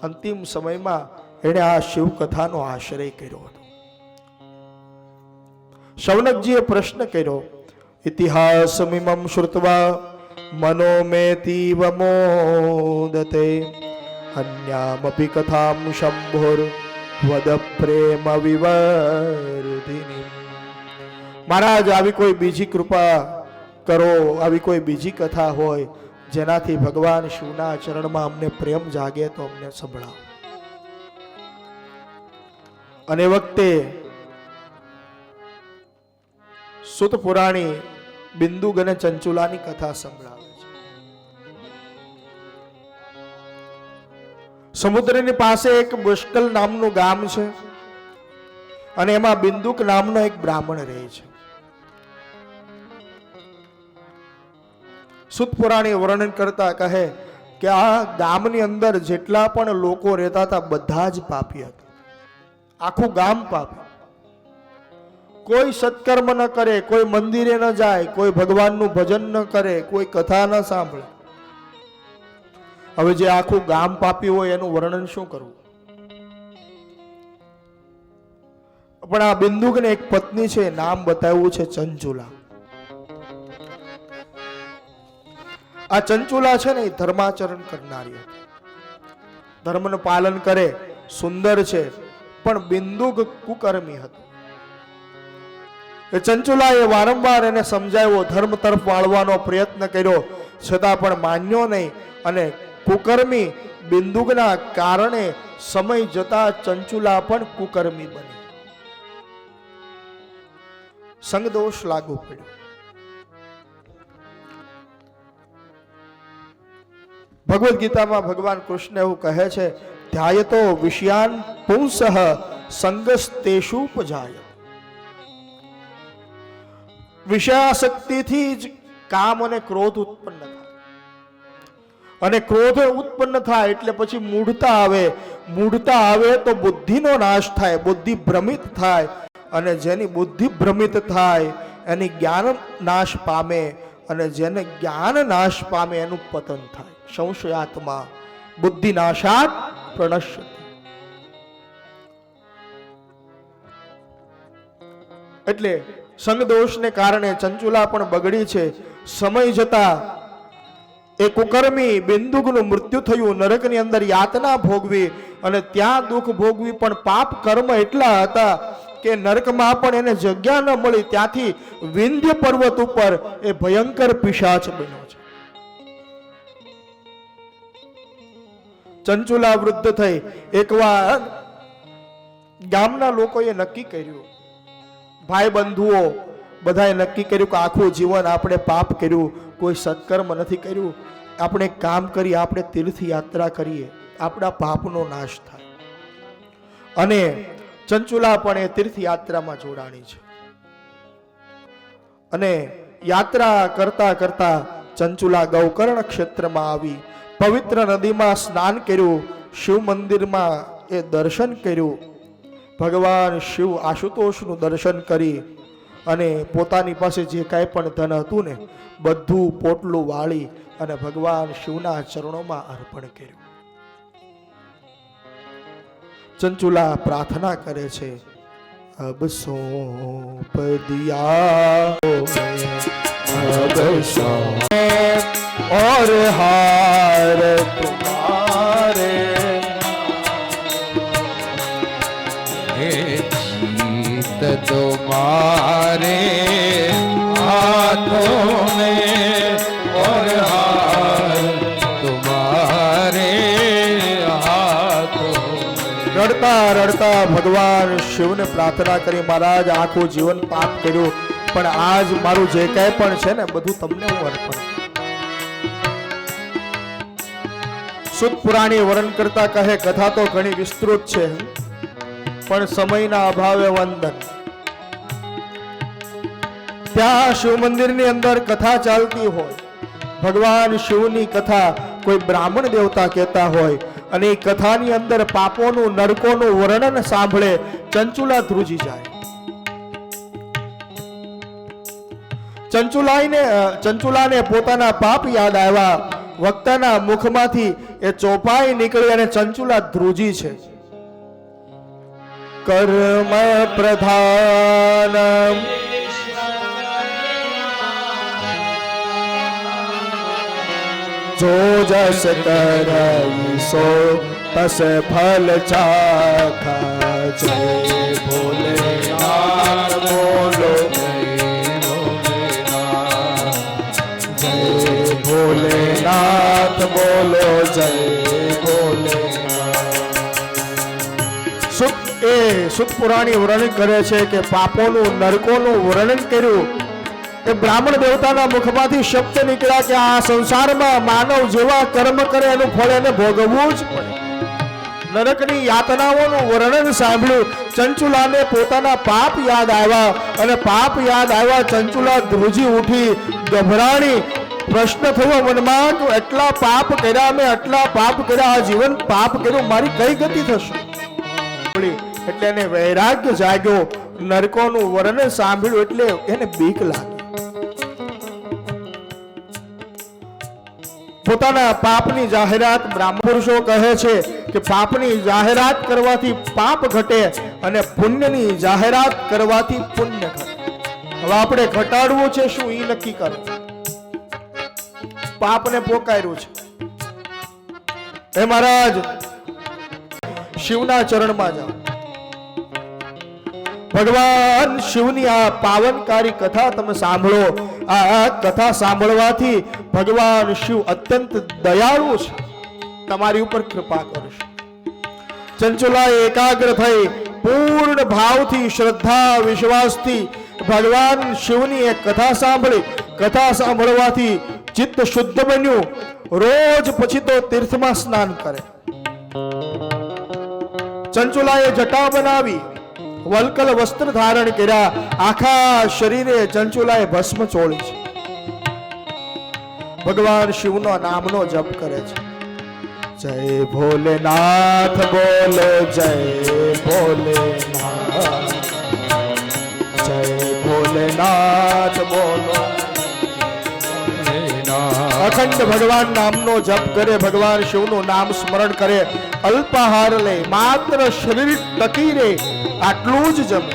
S3: અંતિમ સમયમાં એણે આ શિવ કથાનો આશ્રય કર્યો હતો. શૌનકજીએ પ્રશ્ન કર્યો, ઇતિહાસમિમં શ્રુત્વા મનો મેતીવ મોદતે અન્યામપી કથામ શંભુર વદ પ્રેમ વિવર્ધિની. મહારાજ આવી કોઈ બીજી કૃપા કરો, આવી કોઈ બીજી કથા હોય જેનાથી ભગવાન શિવના ચરણમાં અમને પ્રેમ જાગે તો અમને સંભળાવો. અને વખતે સુત પુરાણી બિંદુક અને ચંચુલાની કથા સંભળાવે છે. સમુદ્રની પાસે એક પુષ્કલ નામનું ગામ છે અને એમાં બિંદુક નામનો એક બ્રાહ્મણ રહે છે. સુત પુરાણી વર્ણન કરતા કહે કે આ ગામની અંદર જેટલા પણ લોકો રહેતા હતા બધા જ પાપી હતા. આખું ગામ પાપી. કોઈ સત્કર્મ ન કરે, કોઈ મંદિરે ન જાય, કોઈ ભગવાનનું ભજન ન કરે, કોઈ કથા ન સાંભળે. હવે જે આખું ગામ પાપી હોય એનું વર્ણન શું કરવું? પણ આ બિંદુકને એક પત્ની છે, નામ બતાવ્યું છે ચંચુલા. આ ચંચુલા છે ને એ ધર્માચરણ કરનારી હતી, ધર્મનું પાલન કરે, સુંદર છે, પણ બિંદુક કુકર્મી હતો. ચંચુલાએ વારંવાર એને સમજાવ્યો, ધર્મ તરફ વાળવાનો પ્રયત્ન કર્યો, છતાં પણ માન્યો નહીં અને કુકર્મી બિંદુકના કારણે સમય જતા ચંચુલા પણ કુકર્મી બની. સંગદોષ લાગુ પડ્યો. ભગવદ્ ગીતામાં ભગવાન કૃષ્ણ એવું કહે છે, ધ્યાયતો વિષયાન પુંસઃ સંગસ્તેષુપજાય. વિષયાસક્તિથી જ કામ અને ક્રોધ ઉત્પન્ન થાય, અને ક્રોધ ઉત્પન્ન થાય એટલે પછી મૂઢતા આવે. મૂઢતા આવે તો બુદ્ધિનો નાશ થાય, બુદ્ધિ ભ્રમિત થાય, અને જેની બુદ્ધિ ભ્રમિત થાય એની જ્ઞાન નાશ પામે, અને જેને જ્ઞાન નાશ પામે એનું પતન થાય. સંશયાત્મા બુદ્ધિ નાશાત પ્રણશ્યતિ. એટલે સંગ દોષને કારણે ચંચુલા પણ બગડી છે. સમય જતા એ કુકર્મી બિંદુકનું મૃત્યુ થયું, નરકની અંદર યાતના ભોગવી, અને ત્યાં દુઃખ ભોગવી, પણ પાપ કર્મ એટલા હતા કે નરકમાં પણ એને જગ્યા ન મળી. ત્યાંથી વિંધ્ય પર્વત ઉપર એ ભયંકર પિશાચ બન્યો છે. ચંચુલા વૃદ્ધ થઈ. એકવાર ગામના લોકોએ નક્કી કર્યું, ભાઈ બંધુઓ બધાએ નક્કી કર્યું કે આખું જીવન આપણે પાપ કર્યું, કોઈ સત્કર્મ નથી કર્યું, આપણે એક કામ કરીએ, આપણે તીર્થયાત્રા કરીએ, આપણા પાપનો નાશ થાય. અને ચંચુલા પણ એ તીર્થયાત્રામાં જોડાણી છે. અને યાત્રા કરતા કરતા ચંચુલા ગૌકર્ણ ક્ષેત્રમાં આવી, પવિત્ર નદીમાં સ્નાન કર્યું, શિવ મંદિરમાં એ દર્શન કર્યું. ભગવાન શિવ આશુતોષનું દર્શન કરી અને પોતાની પાસે જે કાંઈ પણ ધન હતું ને બધું પોટલું વાળી અને ભગવાન શિવના ચરણોમાં અર્પણ કર્યું. ચંચુલા પ્રાર્થના કરે છે, અબ સોંપ દિયા અબ સોંપ और हार तुम्हारे
S1: जीत तुम्हारे हाथों में और हार तुम्हारे हाथों में.
S3: રડતા રડતા ભગવાન શિવને પ્રાર્થના કરી, મહારાજ આખું જીવન પાપ કર્યું, પણ આજ મારું જે કાંઈ પણ છે ને બધું તમને હું અર્પણ. સુત પુરાણી વર્ણન કરતા કહે, કથા તો ઘણી વિસ્તૃત છે, પણ સમયના અભાવે વંદન. ત્યાં શિવ મંદિરની અંદર કથા ચાલતી હોય, ભગવાન શિવની કથા કોઈ બ્રાહ્મણ દેવતા કહેતા હોય, અને એ કથાની અંદર પાપોનું નરકોનું વર્ણન સાંભળે ચંચુલા ધ્રુજી જાય. ચંચુલાને પોતાના પાપ યાદ આવ્યા. વક્તાના મુખમાંથી એ ચોપાઈ નીકળી અને ચંચુલા ધ્રુજી છે. કર્મ પ્રધાન જો જસ કરઈ સો તસ ફલ ચાખા. જય ભોલેનાથ બોલો, ભોલેનાથ બોલો, જય ભોલેનાથ. સુત પુરાણી વર્ણન કરે છે કે પાપોનું નરકોનું વર્ણન કર્યું. એ બ્રાહ્મણ દેવતાના મુખમાંથી શબ્દ નીકળ્યા કે આ સંસારમાં માનવ જેવા કર્મ કરે એનું ફળ એને ભોગવવું જ પડે. નરકની યાતનાઓનું વર્ણન સાંભળ્યું. ચંચુલાને પોતાના પાપ યાદ આવ્યા, અને પાપ યાદ આવ્યા. ચંચુલા ધ્રુજી ઉઠી, ગભરાણી. પ્રશ્ન થયો મનમાં કે એટલા પાપ કર્યા, મેં એટલા પાપ કર્યા, આ જીવન પાપ કર્યું, મારી કઈ ગતિ થશે? એટલે એને વૈરાગ્ય જાગ્યો. નરકોનું વર્ણન સાંભળ્યું એટલે એને બીક લાગી. પોતાના પાપની જાહેરાત બ્રાહ્મણ પુરુષો કહે છે કે પાપની જાહેરાત કરવાથી પાપ ઘટે અને પુણ્યની જાહેરાત કરવાથી પુણ્ય ઘટે. હવે આપણે ઘટાડવું છે શું એ નક્કી કરો. પાપને પોકાર્યું છે, હે મહારાજ શિવના ચરણમાં જાઓ. ભગવાન શિવની આ પાવનકારી કથા તમે સાંભળો. આ કથા સાંભળવાથી ભગવાન શિવ અત્યંત દયાળુ છે, તમારી ઉપર કૃપા કરશે. ચંચુલા એકાગ્ર થઈ પૂર્ણ ભાવથી, શ્રદ્ધા વિશ્વાસથી ભગવાન શિવની એક કથા સાંભળી. કથા સાંભળવાથી ચિત્ત શુદ્ધ બન્યું રોજ પછી તો તીર્થમાં સ્નાન કરે. ચંચુલાએ જટા બનાવી, વલ્કલ વસ્ત્ર ધારણ કર્યા, આખા શરીરે ચંચુલાએ ભસ્મ ચોળી છે. ભગવાન શિવનો નામનો જપ કરે છે. જય ભોલેનાથ બોલો, જય ભોલેનાથ, જય ભોલેનાથ બોલો. અખંડ ભગવાન નામનો જપ કરે, ભગવાન શિવનું નામ સ્મરણ કરે, અલ્પાહાર લે, માત્ર શરીર ટકી રહે આટલું જ જમે.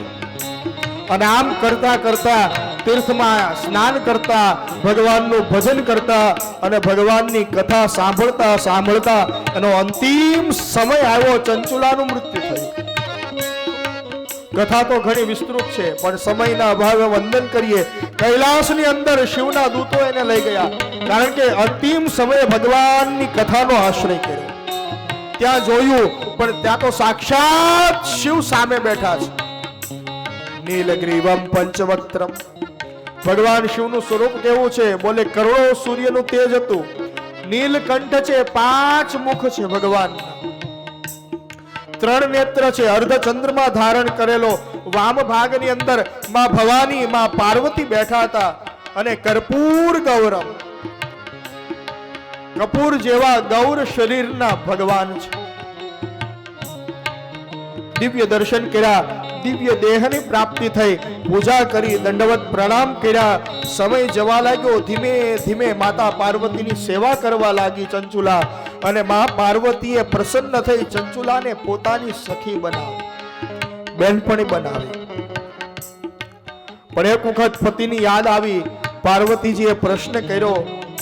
S3: અને આમ કરતા કરતા તીર્થમાં સ્નાન કરતા, ભગવાનનું ભજન કરતા અને ભગવાનની કથા સાંભળતા સાંભળતા એનો અંતિમ સમય આવ્યો. ચંચુલાનું મૃત્યુ થયું. કથા તો ઘણી વિસ્તૃત છે, પણ સમયના અભાવે વંદન કરીએ. કૈલાસની અંદર શિવના દૂતો એને લઈ ગયા, કારણ કે અંતિમ સમયે ભગવાનની કથાનો આશ્રય કર્યો. ત્યાં જોયું, પણ ત્યાં તો સાક્ષાત શિવ સામે બેઠા છે. નીલગ્રીવમ પંચવક્ત્રમ. ભગવાન શિવનું સ્વરૂપ કેવું છે? બોલે કરોડો સૂર્યનું તેજ હતું. નીલકંઠ છે, 5 મુખ છે ભગવાન, 3 નેત્ર છે, અર્ધ ચંદ્રમાં ધારણ કરેલો. વામ ભાગની અંદર માં ભવાની, માં પાર્વતી બેઠા હતા. અને કર્પૂર ગૌરમ, કપૂર જેવા ગૌર શરીરના ભગવાન છે. દિવ્ય દર્શન કર્યા, દિવ્ય દેહની પ્રાપ્તિ થઈ, પૂજા કરી, દંડવત પ્રણામ કર્યા. સમય જવા લાગ્યો. ધીમે ધીમે માતા પાર્વતીની સેવા કરવા લાગી ચંચુલા. અને મા પાર્વતીએ પ્રસન્ન થઈ ચંચુલાને પોતાની સખી બનાવી, બેનપણી બનાવી. પણ એક વખત પતિની યાદ આવી. પાર્વતીજીએ પ્રશ્ન કર્યો,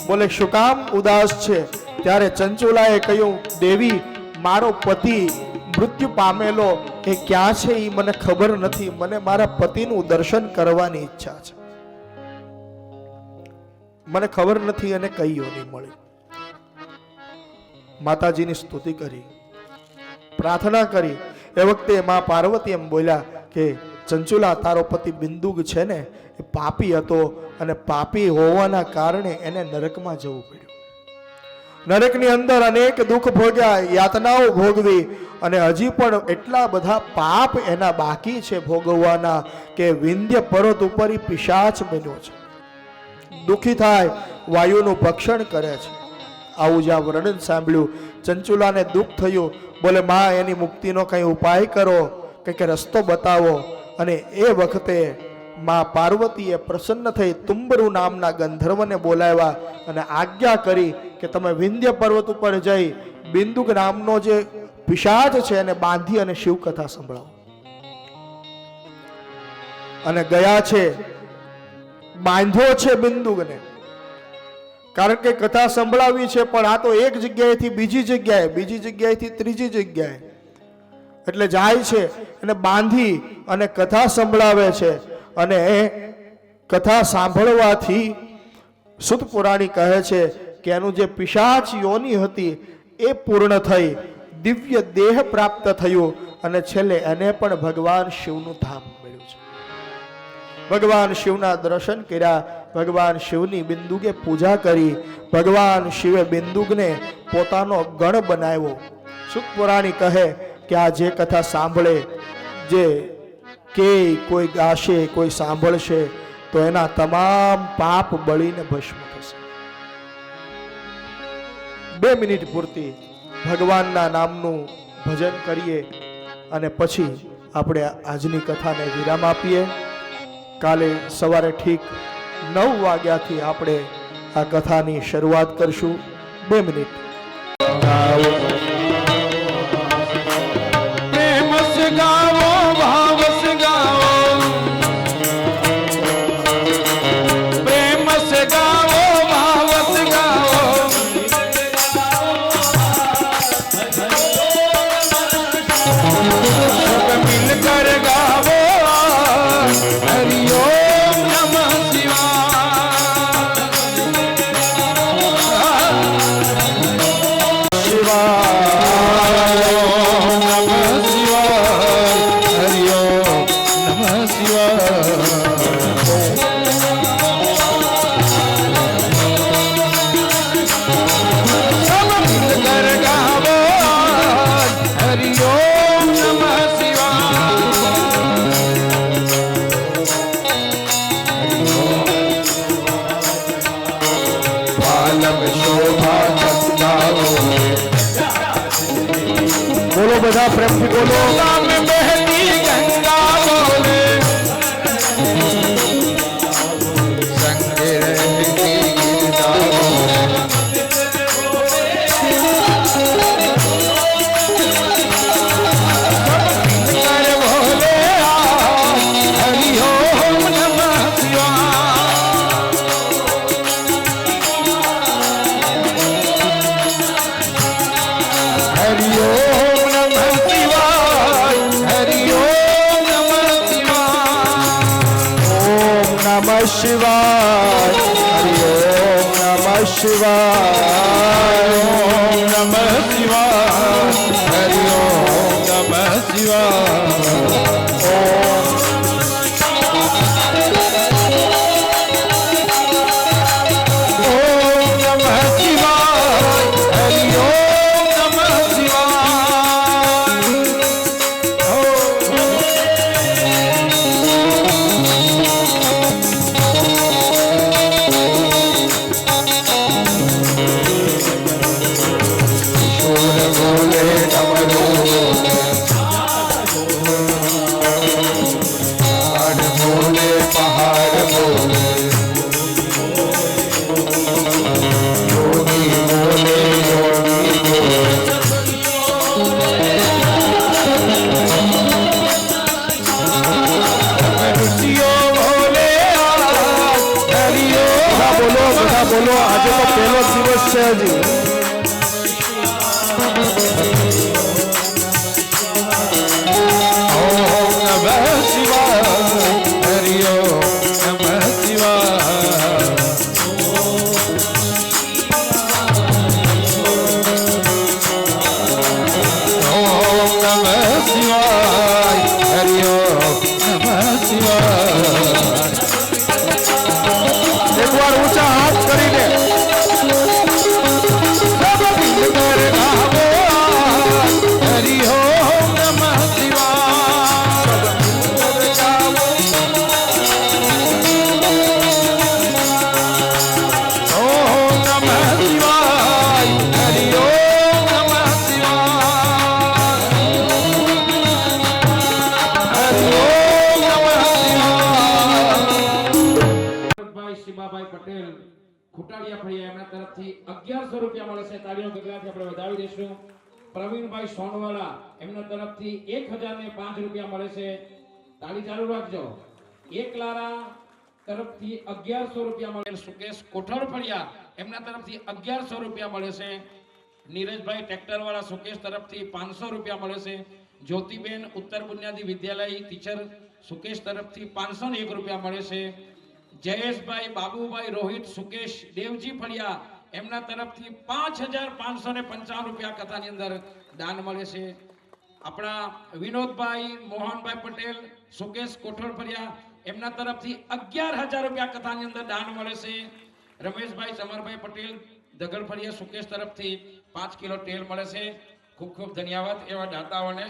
S3: બોલે શું કામ ઉદાસ છે? ત્યારે ચંચુલાએ કહ્યું, દેવી, મારો પતિ મૃત્યુ પામેલો એ ક્યાં છે એ મને ખબર નથી. મને મારા પતિનું દર્શન કરવાની ઈચ્છા છે. મને ખબર નથી અને કઈ યોની મળી. માતાજીની સ્તુતિ કરી, પ્રાર્થના કરી. એ વખતે માં પાર્વતી એમ બોલ્યા કે ચંચુલા, તારો પતિ બિંદુક છે ને, એ પાપી હતો અને પાપી હોવાના કારણે એને નરકમાં જવું પડ્યું. નરકની અંદર અનેક દુઃખ ભોગ્યા, યાતનાઓ ભોગવી, અને હજી પણ એટલા બધા પાપ એના બાકી છે ભોગવવાના કે વિંધ્ય પર્વત ઉપર પિશાચ બન્યો છે. દુઃખી થાય, વાયુનું ભક્ષણ કરે છે. આવું જ્યાં વર્ણન સાંભળ્યું, ચંચુલાને દુઃખ થયું. બોલે માં, એની મુક્તિનો કઈ ઉપાય કરો, કંઈક રસ્તો બતાવો. અને એ વખતે માં પાર્વતીએ પ્રસન્ન થઈ તુંબરુ નામના ગંધર્વને બોલાવ્યા અને આજ્ઞા કરી કે તમે વિંધ્ય પર્વત ઉપર જઈ બિંદુક નામનો જે પિશાચ છે એને બાંધી અને શિવકથા સંભળાવો. અને ગયા છે, બાંધ્યો છે બિંદુકને, કારણ કે કથા સંભળાવી છે. પણ આ તો એક જગ્યાએથી બીજી જગ્યાએ, બીજી જગ્યાએથી ત્રીજી જગ્યાએ, એટલે જાય છે અને બાંધી અને કથા સંભળાવે છે. અને કથા સાંભળવાથી સુત પુરાણી કહે છે કે એનું જે પિશાચ યોની હતી એ પૂર્ણ થઈ, દિવ્ય દેહ પ્રાપ્ત થયું. અને છેલ્લે એને પણ ભગવાન શિવનું ધામ મળ્યું છે. ભગવાન શિવના દર્શન કર્યા, ભગવાન શિવની બિંદુકે પૂજા કરી. ભગવાન શિવે બિંદુકને પોતાનો ગણ બનાવ્યો. સુત પુરાણી કહે કે આ જે કથા સાંભળે, જે કે કોઈ ગાશે, કોઈ સાંભળશે, તો એના તમામ પાપ બળીને ભસ્મ થશે. 2 મિનિટ પૂરતી ભગવાનના નામનું ભજન કરીએ અને પછી આપણે આજની કથાને વિરામ આપીએ. કાલે સવારે ઠીક 9 વાગ્યાથી આપણે આ કથાની શરૂઆત કરશું. 2 મિનિટ.
S4: પ્રેમ સે ગાવો, ભાવ સે ગાવો, પ્રેમ સે ગાવો, ભાવ સે ગાવો, મિલકર ગાવો, હરિ ઓમ નમઃ શિવાય.
S3: થોડા પ્રેમથી બોલો.
S4: गंगा में बहती गंगा बोले संग रहती गिरधा बोले कर बोले हरि ओम नमः शिवाय हरि ओम नमः शिवाय हरि ओम नमः शिवाय
S3: ઓમ નમઃ શિવાય. હરિ ઓમ નમઃ શિવાય.
S4: ओम नमः शिवाय हरि ओम नमः शिवाय ओम नमः शिवाय हरि ओम नमः शिवाय शूर बोले डमरू बोले पहाड़ बोले पहाड़ बोले योगी बोले योगी बोले ऋषियों बोले हरिओ
S3: બધા બોલો, બધા બોલો. આજે તો પહેલો દિવસ છે હજી.
S4: ओम नमः शिवाय हरि ओम नमः शिवाय ओम नमः शिवाय हरि ओम नमः शिवाय
S3: એકવાર ઊંચા હાથ કરીને
S4: सब मिल कर गावो हरि ओम नमः शिवाय ओम नमः शिवाय हरि ओम नमः शिवाय हरि ओम नमः शिवाय
S1: ભાઈ શિવાભાઈ પટેલ ખુટાડિયા ફળિયા એમના તરફથી 1100 રૂપિયા મળે છે. તાળીઓ ગગડાથી આપણે વધાવી દઈશું. પ્રવીણભાઈ સોનવાલા એમના તરફથી 1005 રૂપિયા મળે છે. તાળી ચાલુ રાખજો. એકલારા તરફથી 1100 રૂપિયા મળે. સુકેશ કોઠાર ફળિયા એમના તરફથી 1100 રૂપિયા મળે છે. નીરજભાઈ ટ્રેક્ટરવાળા સુકેશ તરફથી 500 રૂપિયા મળે છે. જ્યોતિબેન ઉત્તર બુનિયાદી વિદ્યાલય ટીચર સુકેશ તરફથી 501 રૂપિયા મળે છે. જયેશભાઈ બાબુભાઈ રોહિત સુકેશ દેવજી ફળિયા એમના તરફથી 5555 રૂપિયા કથાની અંદર દાન મળે છે. આપણા વિનોદભાઈ મોહનભાઈ પટેલ સુકેશ કોઠોર ફળિયા એમના તરફથી 11000 રૂપિયા કથાની અંદર દાન મળે છે. રમેશભાઈ સમરભાઈ પટેલ દગલ ફળિયા સુકેશ તરફથી 5 કિલો તેલ મળે છે. ખૂબ ખૂબ ધન્યવાદ એવા દાતાઓને.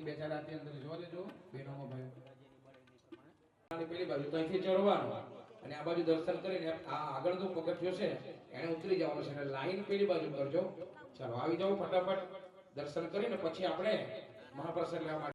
S1: અહીંથી બે ચાર હાથની અંદર જોવા દેજો બેનોમાં ભાઈ પેલી બાજુ તો અહીંથી ચડવાનું અને આ બાજુ દર્શન કરીને આ આગળનું પગથિયું છે એને ઉતરી જવાનું છે અને લાઈન પેલી બાજુ કરજો. ચાલો આવી જાઓ ફટાફટ દર્શન કરીને પછી આપણે મહાપ્રસાદ લેવા માટે